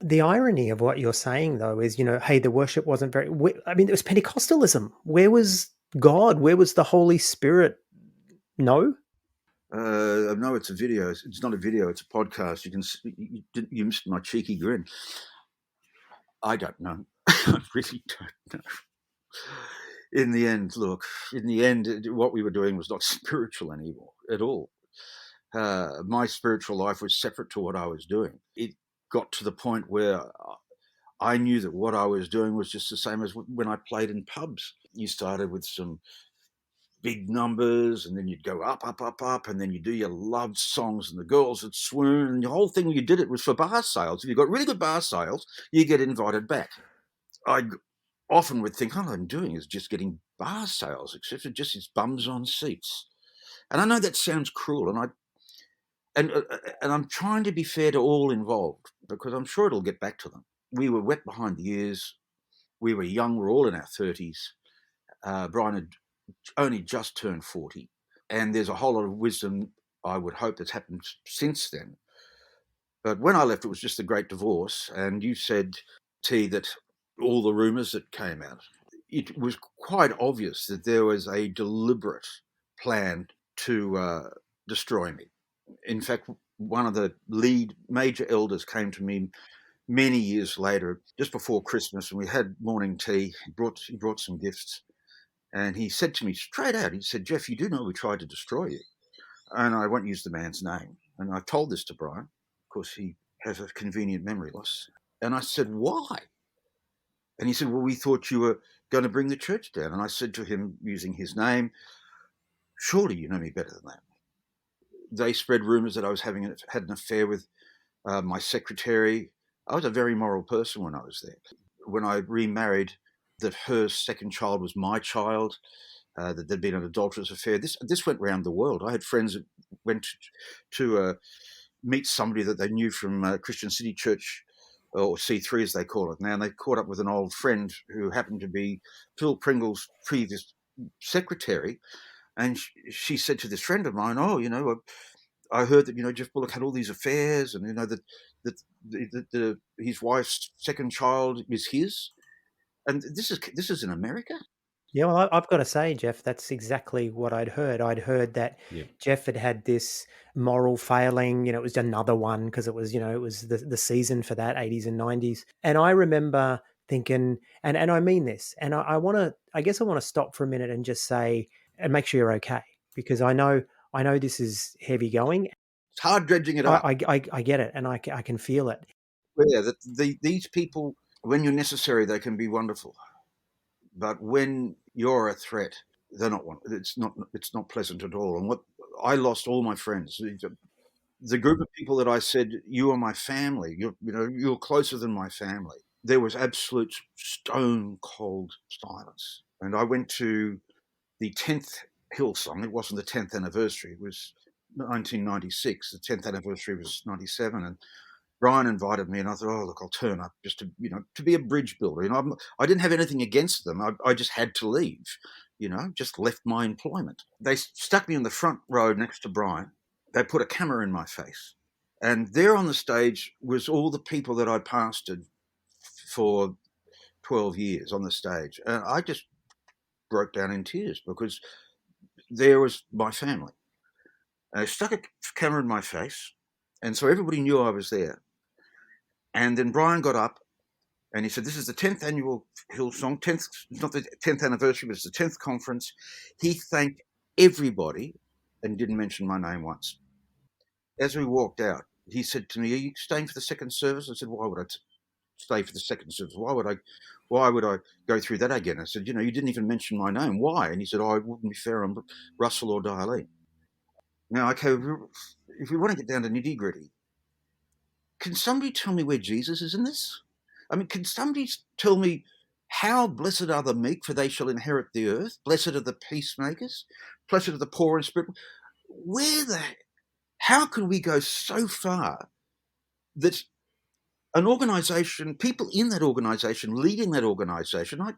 The irony of what you're saying, though, is, hey, the worship wasn't very, I mean, it was Pentecostalism. Where was God? Where was the Holy Spirit? No? No, it's a video. It's not a video. It's a podcast. You missed my cheeky grin. I don't know. I really don't know. In the end, what we were doing was not spiritual anymore at all. My spiritual life was separate to what I was doing. It got to the point where I knew that what I was doing was just the same as when I played in pubs. You started with some big numbers, and then you'd go up, up, up, up, and then you do your love songs, and the girls would swoon, and the whole thing you did it was for bar sales. If you got really good bar sales, you get invited back. I often would think, all I'm doing is just getting bar sales, except for just these bums on seats. And I know that sounds cruel, and I'm trying to be fair to all involved, because I'm sure it'll get back to them. We were wet behind the ears. We were young. We're all in our 30s. Brian had only just turned 40, and there's a whole lot of wisdom, I would hope, that's happened since then. But when I left, it was just the great divorce, and you said, T, that all the rumours that came out, it was quite obvious that there was a deliberate plan to destroy me. In fact, one of the lead major elders came to me many years later, just before Christmas, and we had morning tea. He brought some gifts. And he said to me straight out, he said, Geoff, you do know we tried to destroy you. And I won't use the man's name. And I told this to Brian. Of course, he has a convenient memory loss. And I said, why? And he said, well, we thought you were going to bring the church down. And I said to him, using his name, surely you know me better than that. They spread rumours that I was had an affair with my secretary. I was a very moral person when I was there. When I remarried, that her second child was my child, that there'd been an adulterous affair. This went round the world. I had friends that went to meet somebody that they knew from Christian City Church, or C3 as they call it now, and they caught up with an old friend who happened to be Phil Pringle's previous secretary, and she said to this friend of mine, I heard that, Geoff Bullock had all these affairs, and, that his wife's second child is his. And this is in America? Yeah, well, I've got to say, Geoff, that's exactly what I'd heard. I'd heard that Geoff had this moral failing. It was another one because it was, it was the season for that, 80s and 90s. And I remember thinking, and I mean this, and I guess I want to stop for a minute and just say, and make sure you're okay, because I know this is heavy going. It's hard dredging it up. I get it, and I can feel it. Yeah, these people, when you're necessary, they can be wonderful. But when you're a threat, they're not one. It's not pleasant at all. And I lost all my friends. The group of people that I said, you are my family. You're closer than my family. There was absolute stone cold silence. And I went to the 10th Hillsong. It wasn't the 10th anniversary. It was 1996. The 10th anniversary was 97. And Brian invited me, and I thought, oh, look, I'll turn up just to be a bridge builder. I didn't have anything against them. I just had to leave, just left my employment. They stuck me in the front row next to Brian. They put a camera in my face. And there on the stage was all the people that I'd pastored for 12 years on the stage. And I just broke down in tears because there was my family. I stuck a camera in my face, and so everybody knew I was there. And then Brian got up and he said, "This is the 10th annual Hillsong, 10th, not the 10th anniversary, but it's the 10th conference." He thanked everybody and didn't mention my name once. As we walked out, he said to me, "Are you staying for the second service?" I said, "Why would I stay for the second service? Why would I go through that again?" I said, "You didn't even mention my name. Why?" And he said, "Oh, it wouldn't be fair on Russell or Darlene." Now, okay, if we want to get down to nitty-gritty, can somebody tell me where Jesus is in this? I mean, can somebody tell me how blessed are the meek, for they shall inherit the earth? Blessed are the peacemakers. Blessed are the poor in spirit. How can we go so far that an organisation, people in that organisation, leading that organisation, I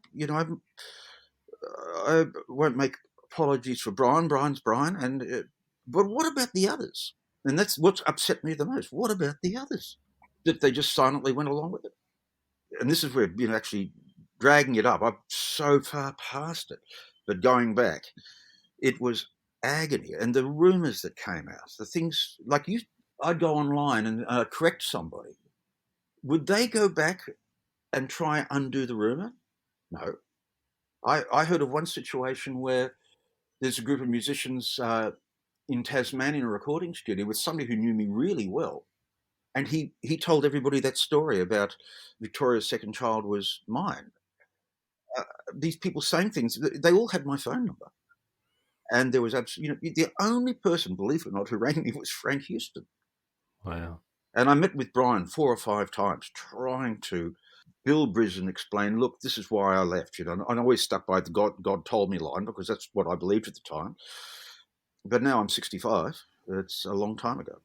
won't make apologies for Brian. Brian's Brian, but what about the others? And that's what's upset me the most. What about the others? That they just silently went along with it. And this is where, actually dragging it up, I'm so far past it. But going back, it was agony. And the rumours that came out, the things like I'd go online and correct somebody. Would they go back and try and undo the rumour? No. I heard of one situation where there's a group of musicians in Tasmania in a recording studio with somebody who knew me really well. And he told everybody that story about Victoria's second child was mine. These people saying things, they all had my phone number. And there was absolutely, the only person, believe it or not, who rang me was Frank Houston. Wow. And I met with Brian 4 or 5 times trying to build bridges and explain, look, this is why I left. And I always stuck by the God told me line because that's what I believed at the time. But now I'm 65. It's a long time ago.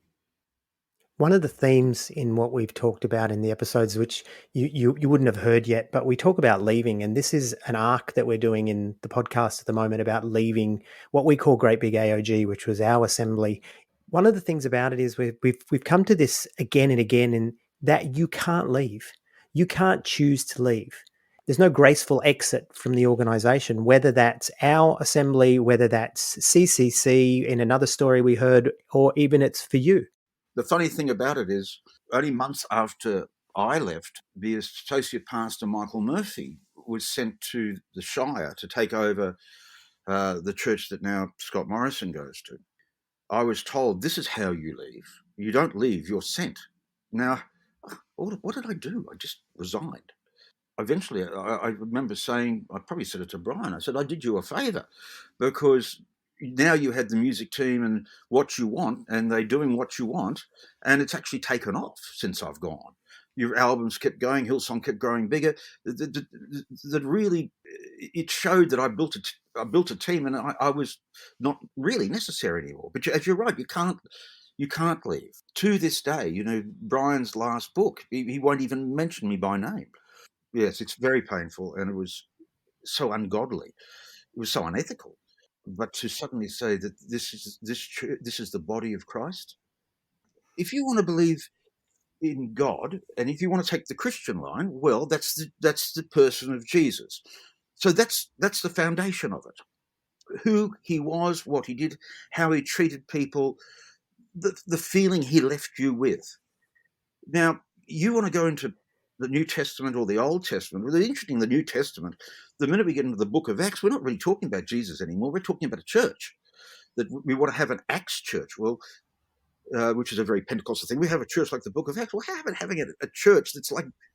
One of the themes in what we've talked about in the episodes, which you wouldn't have heard yet, but we talk about leaving, and this is an arc that we're doing in the podcast at the moment about leaving what we call Great Big AOG, which was our assembly. One of the things about it is we've come to this again and again, in that you can't leave, you can't choose to leave. There's no graceful exit from the organization, whether that's our assembly, whether that's CCC in another story we heard, or even it's for you. The funny thing about it is, only months after I left, the associate pastor, Michael Murphy, was sent to the Shire to take over the church that now Scott Morrison goes to. I was told, this is how you leave. You don't leave, you're sent. Now, what did I do? I just resigned. Eventually, I remember saying, I probably said it to Brian, I said, I did you a favour because now you had the music team and what you want, and they're doing what you want, and it's actually taken off since I've gone. Your albums kept going, Hillsong kept growing bigger. That really, it showed that I built a team, and I was not really necessary anymore. But as you're right, you can't leave. To this day, Brian's last book, he won't even mention me by name. Yes, it's very painful, and it was so ungodly. It was so unethical. But to suddenly say that this is the body of Christ, if you want to believe in God, and if you want to take the Christian line, well, that's the person of Jesus. So that's the foundation of it. Who he was, what he did, how he treated people, the feeling he left you with. Now, you want to go into the New Testament or the Old Testament. Well, interesting, the New Testament, the minute we get into the book of Acts, we're not really talking about Jesus anymore. We're talking about a church, that we want to have an Acts church. Well, which is a very Pentecostal thing. We have a church like the book of Acts. Well, how about having a church that's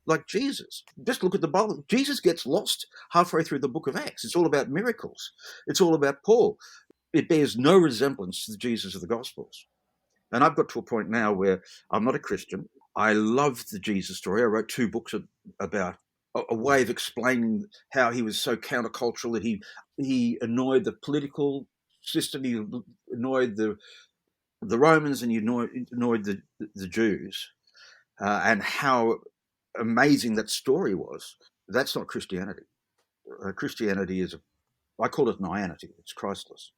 like Jesus? Just look at the Bible. Jesus gets lost halfway through the book of Acts. It's all about miracles. It's all about Paul. It bears no resemblance to the Jesus of the Gospels. And I've got to a point now where I'm not a Christian. I love the Jesus story. I wrote 2 books about a way of explaining how he was so countercultural that he annoyed the political system, he annoyed the Romans, and he annoyed the Jews, and how amazing that story was. That's not Christianity. Christianity I call it nyanity. It's Christless.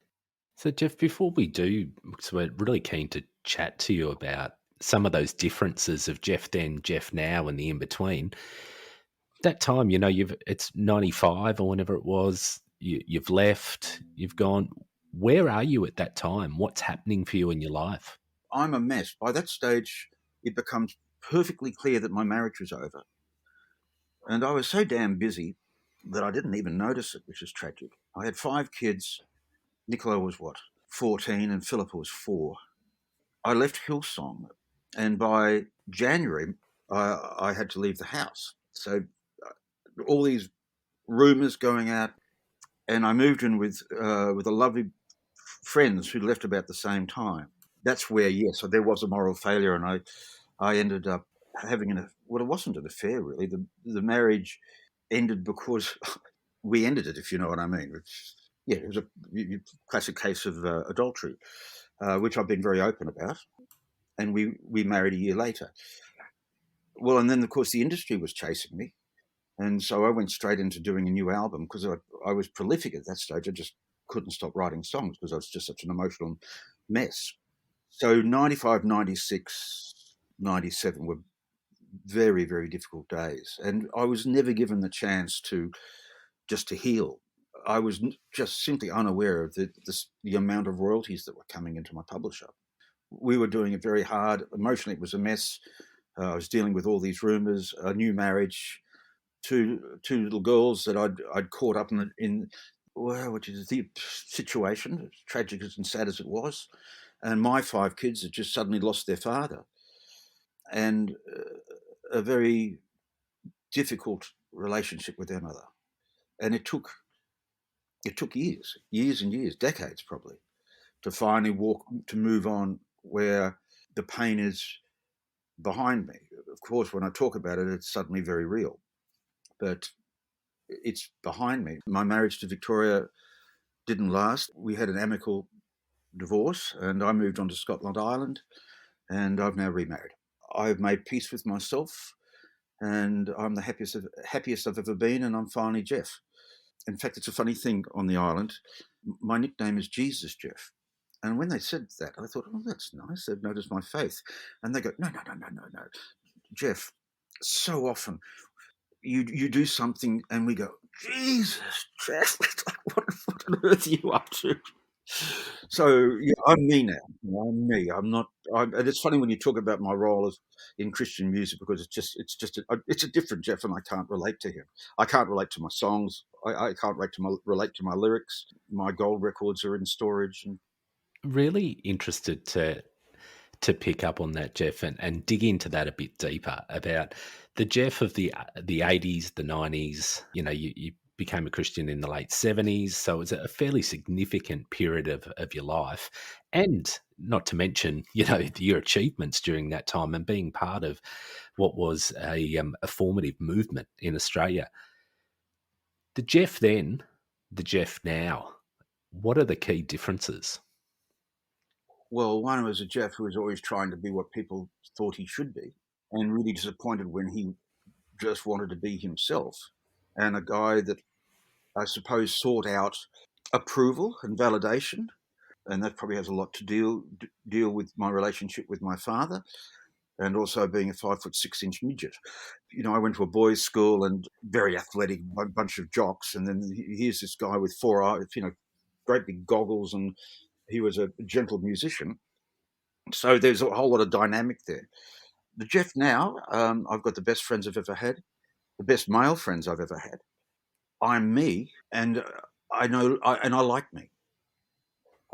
So, Geoff, before we do, because we're really keen to chat to you about some of those differences of Geoff then, Geoff now, and the in between. That time, it's 95 or whenever it was. You've left. You've gone. Where are you at that time? What's happening for you in your life? I'm a mess. By that stage, it becomes perfectly clear that my marriage was over. And I was so damn busy that I didn't even notice it, which is tragic. I had 5 kids. Nicola was what, 14, and Philippa was 4. I left Hillsong, and by January, I had to leave the house. So all these rumours going out, and I moved in with a lovely friends who left about the same time. That's where, yes, so there was a moral failure, and I ended up having well, it wasn't an affair really. The marriage ended because we ended it, if you know what I mean. Yeah, it was a classic case of adultery, which I've been very open about, and we married a year later. Well, and then of course the industry was chasing me, and so I went straight into doing a new album because I was prolific at that stage. I just couldn't stop writing songs because I was just such an emotional mess. So 95, 96, 97 were very, very difficult days. And I was never given the chance to heal. I was just simply unaware of the amount of royalties that were coming into my publisher. We were doing it very hard. Emotionally, it was a mess. I was dealing with all these rumors, a new marriage, two little girls that I'd caught up in well, which is the situation, as tragic and sad as it was, and my 5 kids had just suddenly lost their father, and a very difficult relationship with their mother, and it took years and years, decades probably, to finally move on where the pain is behind me. Of course, when I talk about it, it's suddenly very real, but it's behind me. My marriage to Victoria didn't last. We had an amicable divorce, and I moved on to Scotland Island, and I've now remarried. I've made peace with myself, and I'm the happiest I've ever been, and I'm finally Geoff. In fact, it's a funny thing on the island. My nickname is Jesus Geoff. And when they said that, I thought, oh, that's nice. They've noticed my faith. And they go, no, no, no, no, no, no. Geoff, so often you do something and we go, Jesus, Geoff, what on earth are you up to? So yeah, I'm me now. I'm me. I'm not. And it's funny when you talk about my role in Christian music because it's a different Geoff, and I can't relate to him. I can't relate to my songs. I can't relate to my lyrics. My gold records are in storage, and Really interested to pick up on that, Geoff, and dig into that a bit deeper about the Geoff of the 80s, the 90s. You know, you became a Christian in the late 70s, so it was a fairly significant period of your life, and not to mention, you know, your achievements during that time and being part of what was a formative movement in Australia. The Geoff then, the Geoff now. What are the key differences? well, one was a Geoff who was always trying to be what people thought he should be, and really disappointed when he just wanted to be himself, and a guy that I suppose sought out approval and validation, and that probably has a lot to deal with my relationship with my father, and also being a 5'6" midget. You know, I went to a boys' school and very athletic, bunch of jocks, and then here's this guy with 4 eyes, you know, great big goggles, and he was a gentle musician. So there's a whole lot of dynamic there. The Geoff now, I've got the best friends I've ever had, the best male friends I've ever had. I'm me, and I like me.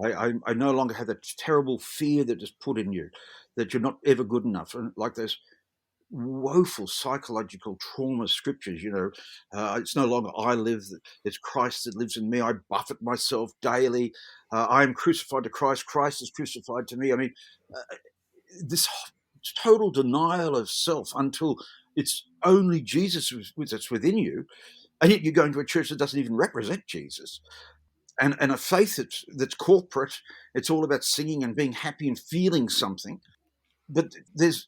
I no longer have that terrible fear that is put in you, that you're not ever good enough, and like those woeful psychological trauma scriptures. You know, it's no longer I live; it's Christ that lives in me. I buffet myself daily. I am crucified to Christ. Christ is crucified to me. I mean, this total denial of self until it's only Jesus that's within you, and yet you're going to a church that doesn't even represent Jesus. And a faith that's corporate. It's all about singing and being happy and feeling something, but there's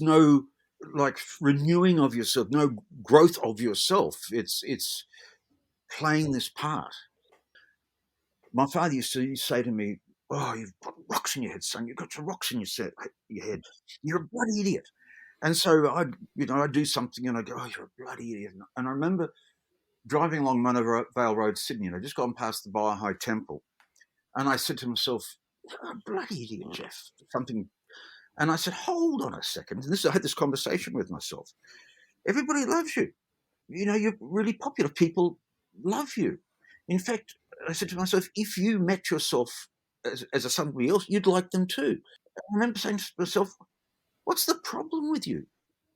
no like renewing of yourself, no growth of yourself. It's playing this part. My father used to say to me, "Oh, you've got rocks in your head, son. You've got some rocks in your head. You're a bloody idiot." And so I'd do something and I go, "Oh, you're a bloody idiot." And I remember driving along Vale Road, Sydney, and I just gone past the Baha'i Temple. And I said to myself, oh, bloody idiot, Geoff, something. And I said, hold on a second. And I had this conversation with myself. Everybody loves you. You know, you're really popular. People love you. In fact, I said to myself, if you met yourself as a somebody else, you'd like them too. I remember saying to myself, what's the problem with you?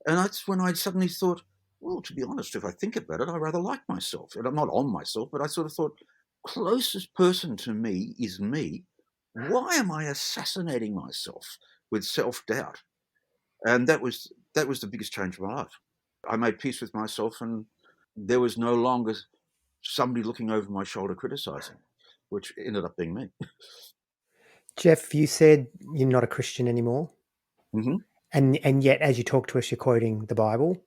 And that's when I suddenly thought, well, to be honest, if I think about it, I rather like myself. And I'm not on myself, but I sort of thought, closest person to me is me. Why am I assassinating myself with self-doubt? And that was the biggest change of my life. I made peace with myself, and there was no longer somebody looking over my shoulder criticizing, which ended up being me. Geoff, you said you're not a Christian anymore, Mm-hmm. and yet as you talk to us, you're quoting the Bible.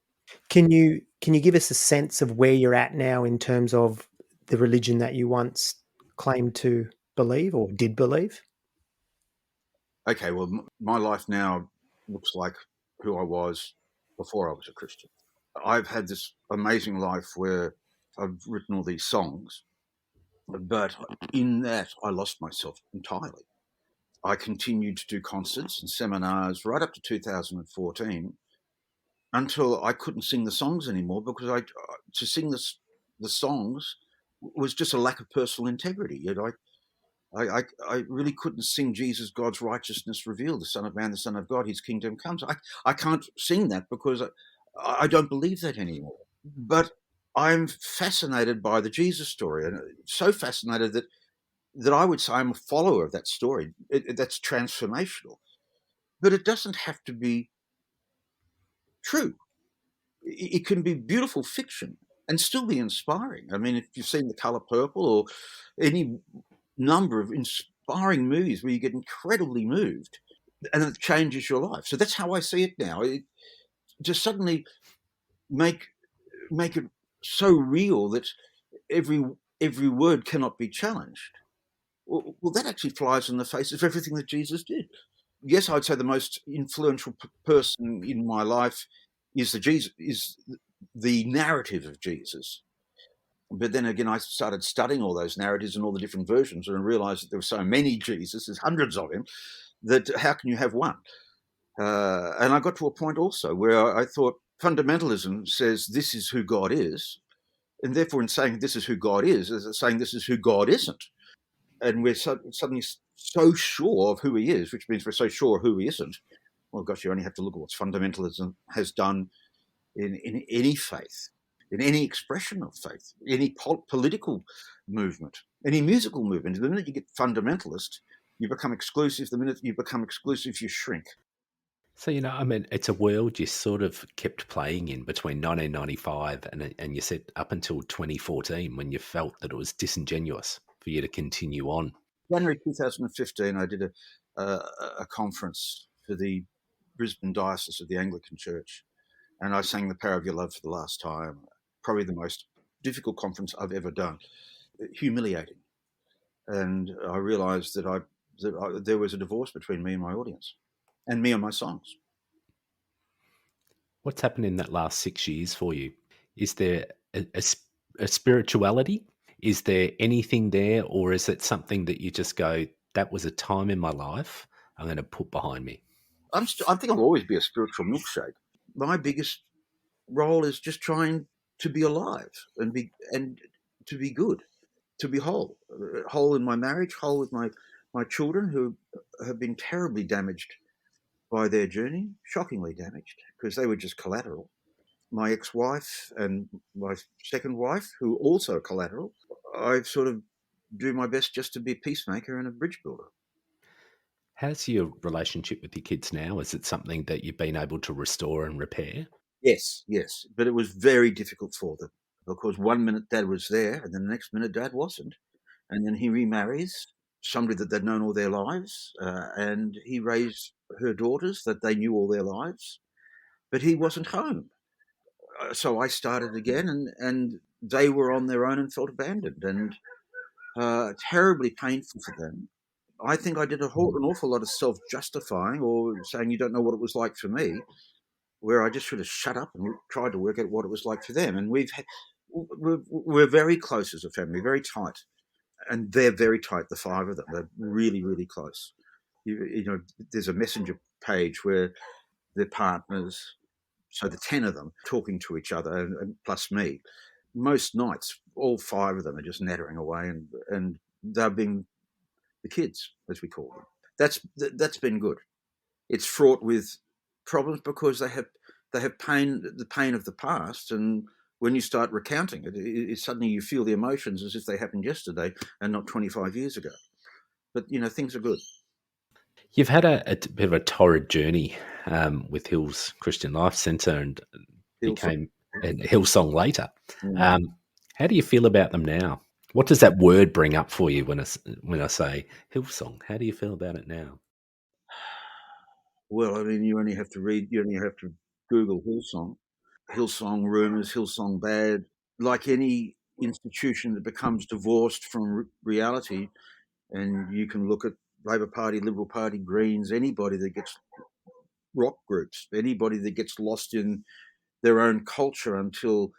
Can you give us a sense of where you're at now in terms of the religion that you once claimed to believe or did believe? Okay, well, my life now looks like who I was before I was a Christian. I've had this amazing life where I've written all these songs, but in that I lost myself entirely. I continued to do concerts and seminars right up to 2014 until I couldn't sing the songs anymore because to sing the songs was just a lack of personal integrity. You know, I really couldn't sing Jesus, God's righteousness revealed, the Son of Man, the Son of God, His kingdom comes. I can't sing that because I don't believe that anymore. But I'm fascinated by the Jesus story, and so fascinated that I would say I'm a follower of that story. That's transformational, but it doesn't have to be true. It can be beautiful fiction and still be inspiring. I mean, if you've seen The Color Purple or any number of inspiring movies where you get incredibly moved and it changes your life. So that's how I see it now. To suddenly make it so real that every word cannot be challenged. Well, that actually flies in the face of everything that Jesus did. Yes, I'd say the most influential person in my life is the narrative of Jesus. But then again, I started studying all those narratives and all the different versions, and I realized that there were so many Jesus, there's hundreds of him, that how can you have one? And I got to a point also where I thought fundamentalism says this is who God is, and therefore in saying this is who God is saying this is who God isn't. And we're suddenly so sure of who he is, which means we're so sure of who he isn't. Well, gosh, you only have to look at what fundamentalism has done in any faith, in any expression of faith, any political movement, any musical movement. The minute you get fundamentalist, you become exclusive. The minute you become exclusive, you shrink. So, I mean, it's a world you sort of kept playing in between 1995 and you said up until 2014 when you felt that it was disingenuous for you to continue on. January 2015, I did a conference for the Brisbane Diocese of the Anglican Church, and I sang The Power of Your Love for the last time. Probably the most difficult conference I've ever done. Humiliating. And I realised that there was a divorce between me and my audience, and me and my songs. What's happened in that last 6 years for you? Is there a spirituality? Is there anything there, or is it something that you just go, that was a time in my life I'm going to put behind me? I think I'll always be a spiritual milkshake. My biggest role is just trying to be alive and to be good, to be whole, whole in my marriage, whole with my children who have been terribly damaged by their journey, shockingly damaged because they were just collateral. My ex-wife and my second wife, who also are collateral, I sort of do my best just to be a peacemaker and a bridge builder. How's your relationship with your kids now? Is it something that you've been able to restore and repair? Yes, yes, but it was very difficult for them because one minute Dad was there, and then the next minute Dad wasn't, and then he remarries somebody that they'd known all their lives, and he raised her daughters that they knew all their lives, but he wasn't home. So I started again, and they were on their own and felt abandoned, and terribly painful for them. I think I did an awful lot of self-justifying or saying you don't know what it was like for me, where I just should have shut up and tried to work out what it was like for them. And we're very close as a family, very tight. and they're very tight, the five of them. They're really, really close. You know, there's a messenger page where they're partners, so the 10 of them talking to each other, and plus me. Most nights, all five of them are just nattering away, and they're being the kids, as we call them. That's been good. It's fraught with problems because they have pain, the pain of the past, and when you start recounting it, suddenly you feel the emotions as if they happened yesterday and not 25 years ago. But you know, things are good. You've had a bit of a torrid journey with Hills Christian Life Centre and Hillsong. became Hillsong later. Mm. Um, how do you feel about them now? What does that word bring up for you when I say Hillsong? How do you feel about it now? Well, I mean, you only have to Google Hillsong, Hillsong rumours, Hillsong bad. Like any institution that becomes divorced from reality, and you can look at Labor Party, Liberal Party, Greens, anybody that gets rock groups, anybody that gets lost in their own culture until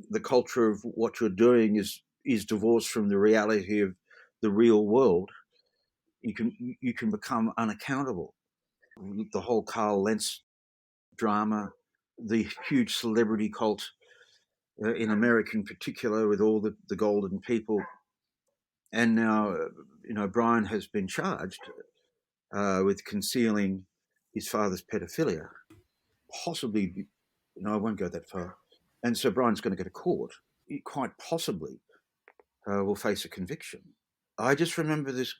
the culture of what you're doing is divorced from the reality of the real world, you can become unaccountable. The whole Carl Lentz drama, the huge celebrity cult in America in particular, with all the golden people, and now you know Brian has been charged with concealing his father's pedophilia, possibly. You know, I won't go that far, and so Brian's going to go to court. He quite possibly will face a conviction. I just remember this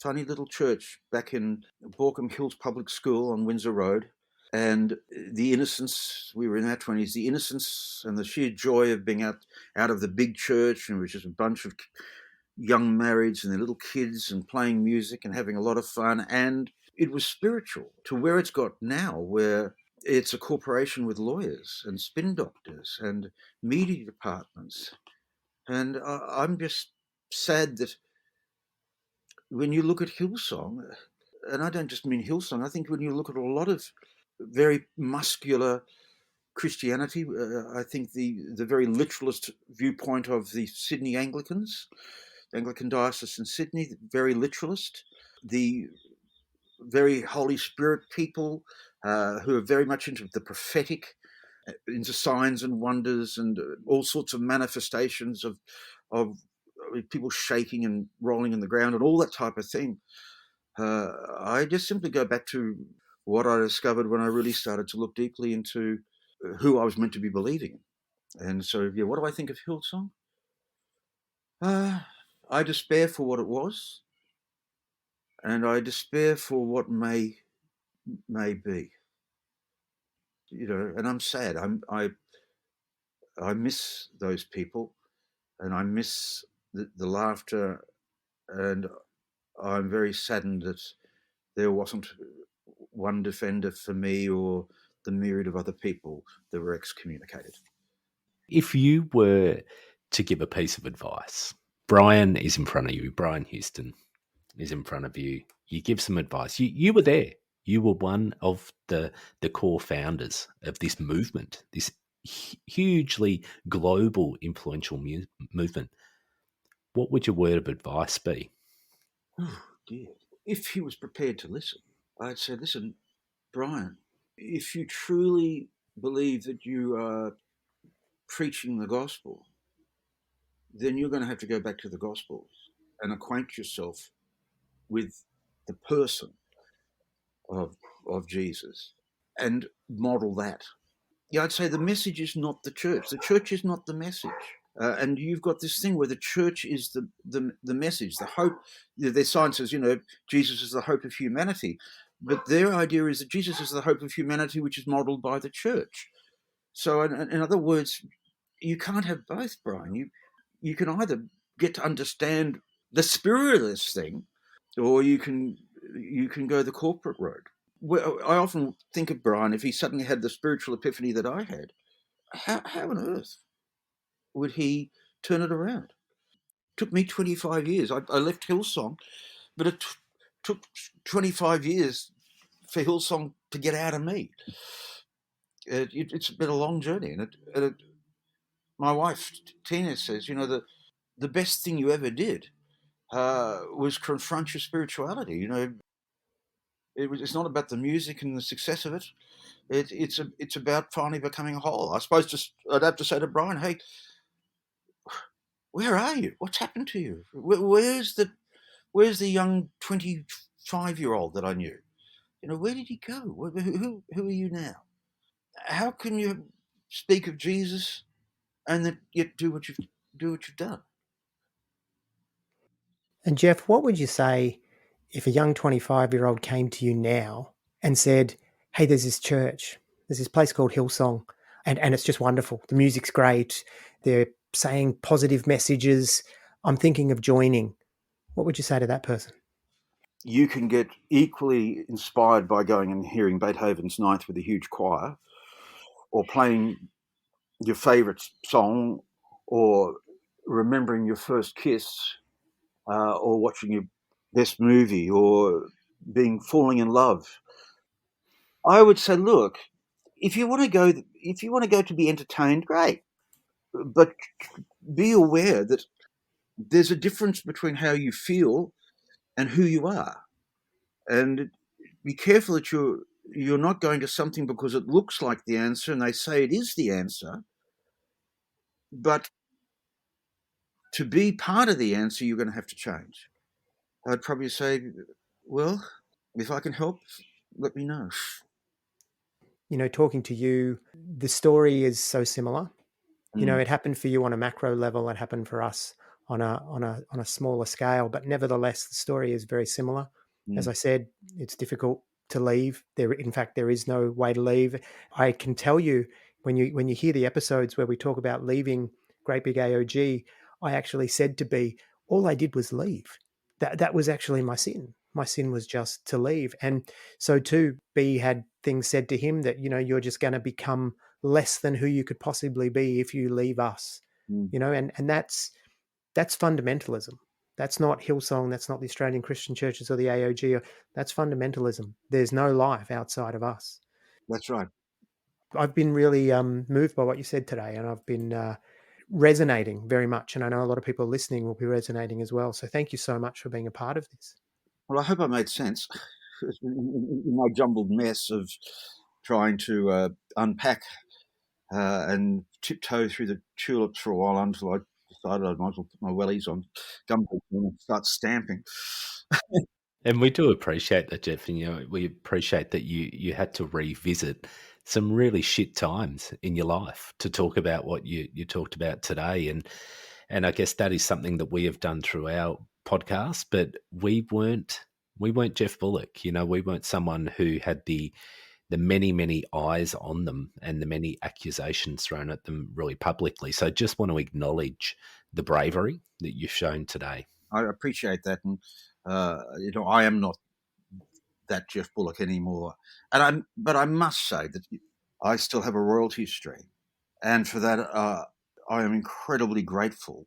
tiny little church back in Borkham Hills Public School on Windsor Road, and the innocence, we were in our 20s, the innocence and the sheer joy of being out of the big church, and it was just a bunch of young marrieds and their little kids and playing music and having a lot of fun, and it was spiritual, to where it's got now, where it's a corporation with lawyers and spin doctors and media departments. And I'm just sad that when you look at Hillsong, and I don't just mean Hillsong, I think when you look at a lot of very muscular Christianity, I think the very literalist viewpoint of the Sydney Anglicans, Anglican Diocese in Sydney, very literalist, the very Holy Spirit people who are very much into the prophetic, into signs and wonders and all sorts of manifestations of people shaking and rolling in the ground and all that type of thing. I just simply go back to what I discovered when I really started to look deeply into who I was meant to be believing in. And so, yeah, what do I think of Hillsong? Uh, I despair for what it was, and I despair for what may be. You know, and I'm sad. I miss those people, and I miss the laughter, and I'm very saddened that there wasn't one defender for me or the myriad of other people that were excommunicated. If you were to give a piece of advice, Brian is in front of you, Brian Houston is in front of you. You give some advice. You were there. You were one of the core founders of this movement, this hugely global, influential movement. What would your word of advice be? Oh, dear. If he was prepared to listen, I'd say, listen, Brian, if you truly believe that you are preaching the gospel, then you're going to have to go back to the gospels and acquaint yourself with the person of, of Jesus and model that. Yeah, I'd say the message is not the church. The church is not the message. And you've got this thing where the church is the message, the hope. Their sign says, you know, Jesus is the hope of humanity. But their idea is that Jesus is the hope of humanity, which is modeled by the church. So, in other words, you can't have both, Brian. You can either get to understand the spirit of this thing, or you can go the corporate road. Well, I often think of Brian, if he suddenly had the spiritual epiphany that I had, how on earth would he turn it around? It took me 25 years. I left Hillsong, but it took 25 years for Hillsong to get out of me. It's been a long journey, my wife Tina says, you know, the best thing you ever did was confront your spirituality. You know, it's not about the music and the success of it. It's about finally becoming whole. I suppose just I'd have to say to Brian, hey, where are you? What's happened to you? Where's the young 25-year-old that I knew? You know, where did he go? Who are you now? How can you speak of Jesus and then yet do what you've done? And Geoff, what would you say if a young 25-year-old came to you now and said, hey, there's this church, there's this place called Hillsong, and it's just wonderful. The music's great. They're saying positive messages. I'm thinking of joining. What would you say to that person? You can get equally inspired by going and hearing Beethoven's Ninth with a huge choir, or playing your favourite song, or remembering your first kiss, or watching your best movie, or falling in love. I would say, look, if you want to go to be entertained, great, but be aware that there's a difference between how you feel and who you are, and be careful that you're not going to something because it looks like the answer and they say it is the answer, but to be part of the answer, you're going to have to change. I'd probably say, well, if I can help, let me know. You know, talking to you, the story is so similar. You know, Mm, it happened for you on a macro level. It happened for us on a smaller scale. But nevertheless, the story is very similar. As mm, I said, it's difficult to leave. In fact, there is no way to leave. I can tell you when you hear the episodes where we talk about leaving Great Big AOG, I actually said to B, all I did was leave. That was actually my sin. My sin was just to leave. And so too, B had things said to him that, you know, you're just going to become less than who you could possibly be if you leave us. mm. You know, and that's fundamentalism. That's not Hillsong. That's not the Australian Christian Churches or the AOG. That's fundamentalism. There's no life outside of us. That's right. I've been really moved by what you said today, and I've been resonating very much. And I know a lot of people listening will be resonating as well. So thank you so much for being a part of this. Well, I hope I made sense in my jumbled mess of trying to unpack and tiptoe through the tulips for a while until I decided I might as well put my wellies on, gumboots on, and start stamping. And we do appreciate that, Geoff. And, you know, we appreciate that you had to revisit some really shit times in your life to talk about what you talked about today. And I guess that is something that we have done through our podcast. But we weren't Geoff Bullock. You know, we weren't someone who had the many eyes on them and the many accusations thrown at them really publicly. So just want to acknowledge the bravery that you've shown today. I appreciate that, and I am not that Geoff Bullock anymore. But I must say that I still have a royalty stream, and for that, I am incredibly grateful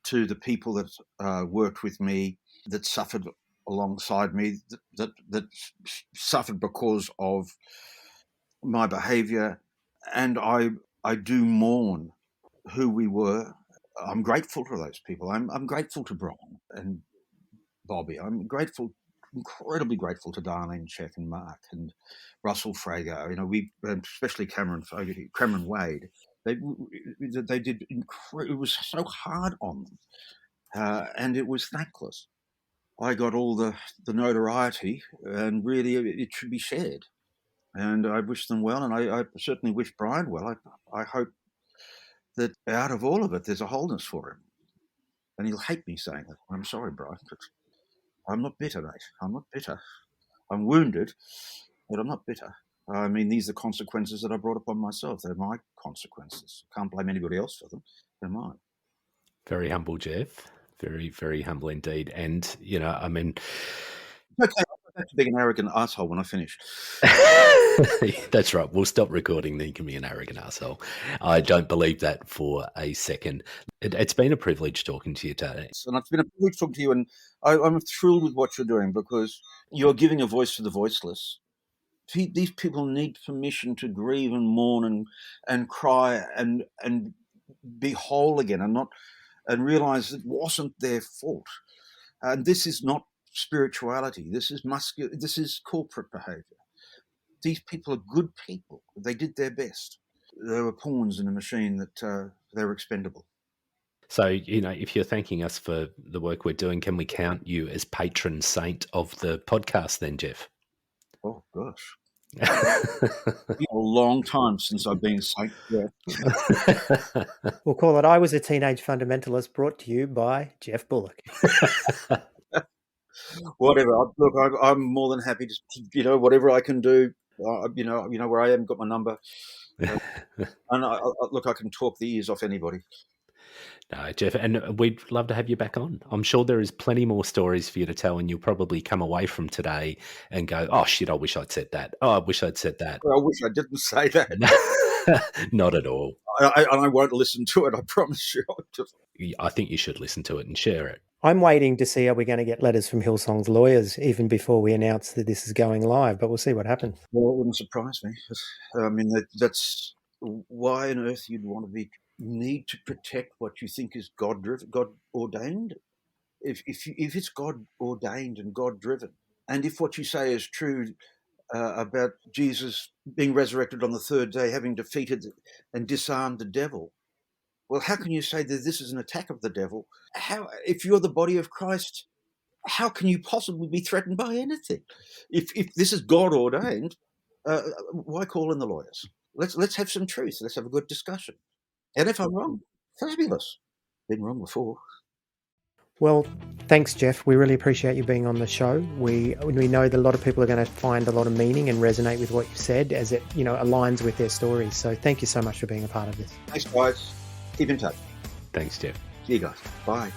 to the people that worked with me, that suffered alongside me, that suffered because of my behaviour, and I do mourn who we were. I'm grateful to those people. I'm grateful to Brian and Bobby. I'm grateful, incredibly grateful to Darlene Check and Mark and Russell Frago. You know, especially Cameron Wade. They did. It was so hard on them, and it was thankless. I got all the notoriety, and really it should be shared. And I wish them well, and I certainly wish Brian well. I hope that out of all of it, there's a wholeness for him. And he'll hate me saying it. I'm sorry, Brian, but I'm not bitter, mate. I'm not bitter. I'm wounded, but I'm not bitter. I mean, these are consequences that I brought upon myself. They're my consequences. Can't blame anybody else for them. They're mine. Very humble, Jeff. Very humble indeed. And, you know, I mean, Okay, I'll have to be an arrogant asshole when I finish. that's right. We'll stop recording. Then you can be an arrogant asshole. I don't believe that for a second. It's been a privilege talking to you today. And it's been a privilege talking to you, and I'm thrilled with what you're doing because you're giving a voice to the voiceless. These people need permission to grieve and mourn and cry and be whole again, and realize it wasn't their fault. And this is not spirituality. This is corporate behavior. These people are good people. They did their best. They were pawns in a machine that they were expendable. So, if you're thanking us for the work we're doing, can we count you as patron saint of the podcast then, Geoff? Oh, gosh. A long time since I've been a saint. Yeah. We'll call it I Was a Teenage Fundamentalist, brought to you by Geoff Bullock. Whatever. Look, I'm more than happy to, whatever I can do. You know where I am. Got my number. And I can talk the ears off anybody. No, Geoff, and we'd love to have you back on. I'm sure there is plenty more stories for you to tell, and you'll probably come away from today and go, "Oh shit, I wish I'd said that. Oh, I wish I'd said that." Well, I wish I didn't say that. Not at all. I won't listen to it. I promise you. I think you should listen to it and share it. I'm waiting to see, are we going to get letters from Hillsong's lawyers even before we announce that this is going live, but we'll see what happens. Well, it wouldn't surprise me. I mean, that's why on earth you'd want to need to protect what you think is God-driven, God-ordained. If it's God-ordained and God-driven, and if what you say is true about Jesus being resurrected on the third day, having defeated and disarmed the devil, well, how can you say that this is an attack of the devil? How, if you're the body of Christ, how can you possibly be threatened by anything? If this is God ordained, why call in the lawyers? Let's have some truth. Let's have a good discussion. And if I'm wrong, fabulous. Been wrong before. Well, thanks, Geoff. We really appreciate you being on the show. We know that a lot of people are going to find a lot of meaning and resonate with what you said as it aligns with their stories. So thank you so much for being a part of this. Thanks, guys. Keep in touch. Thanks, Geoff. See you guys. Bye.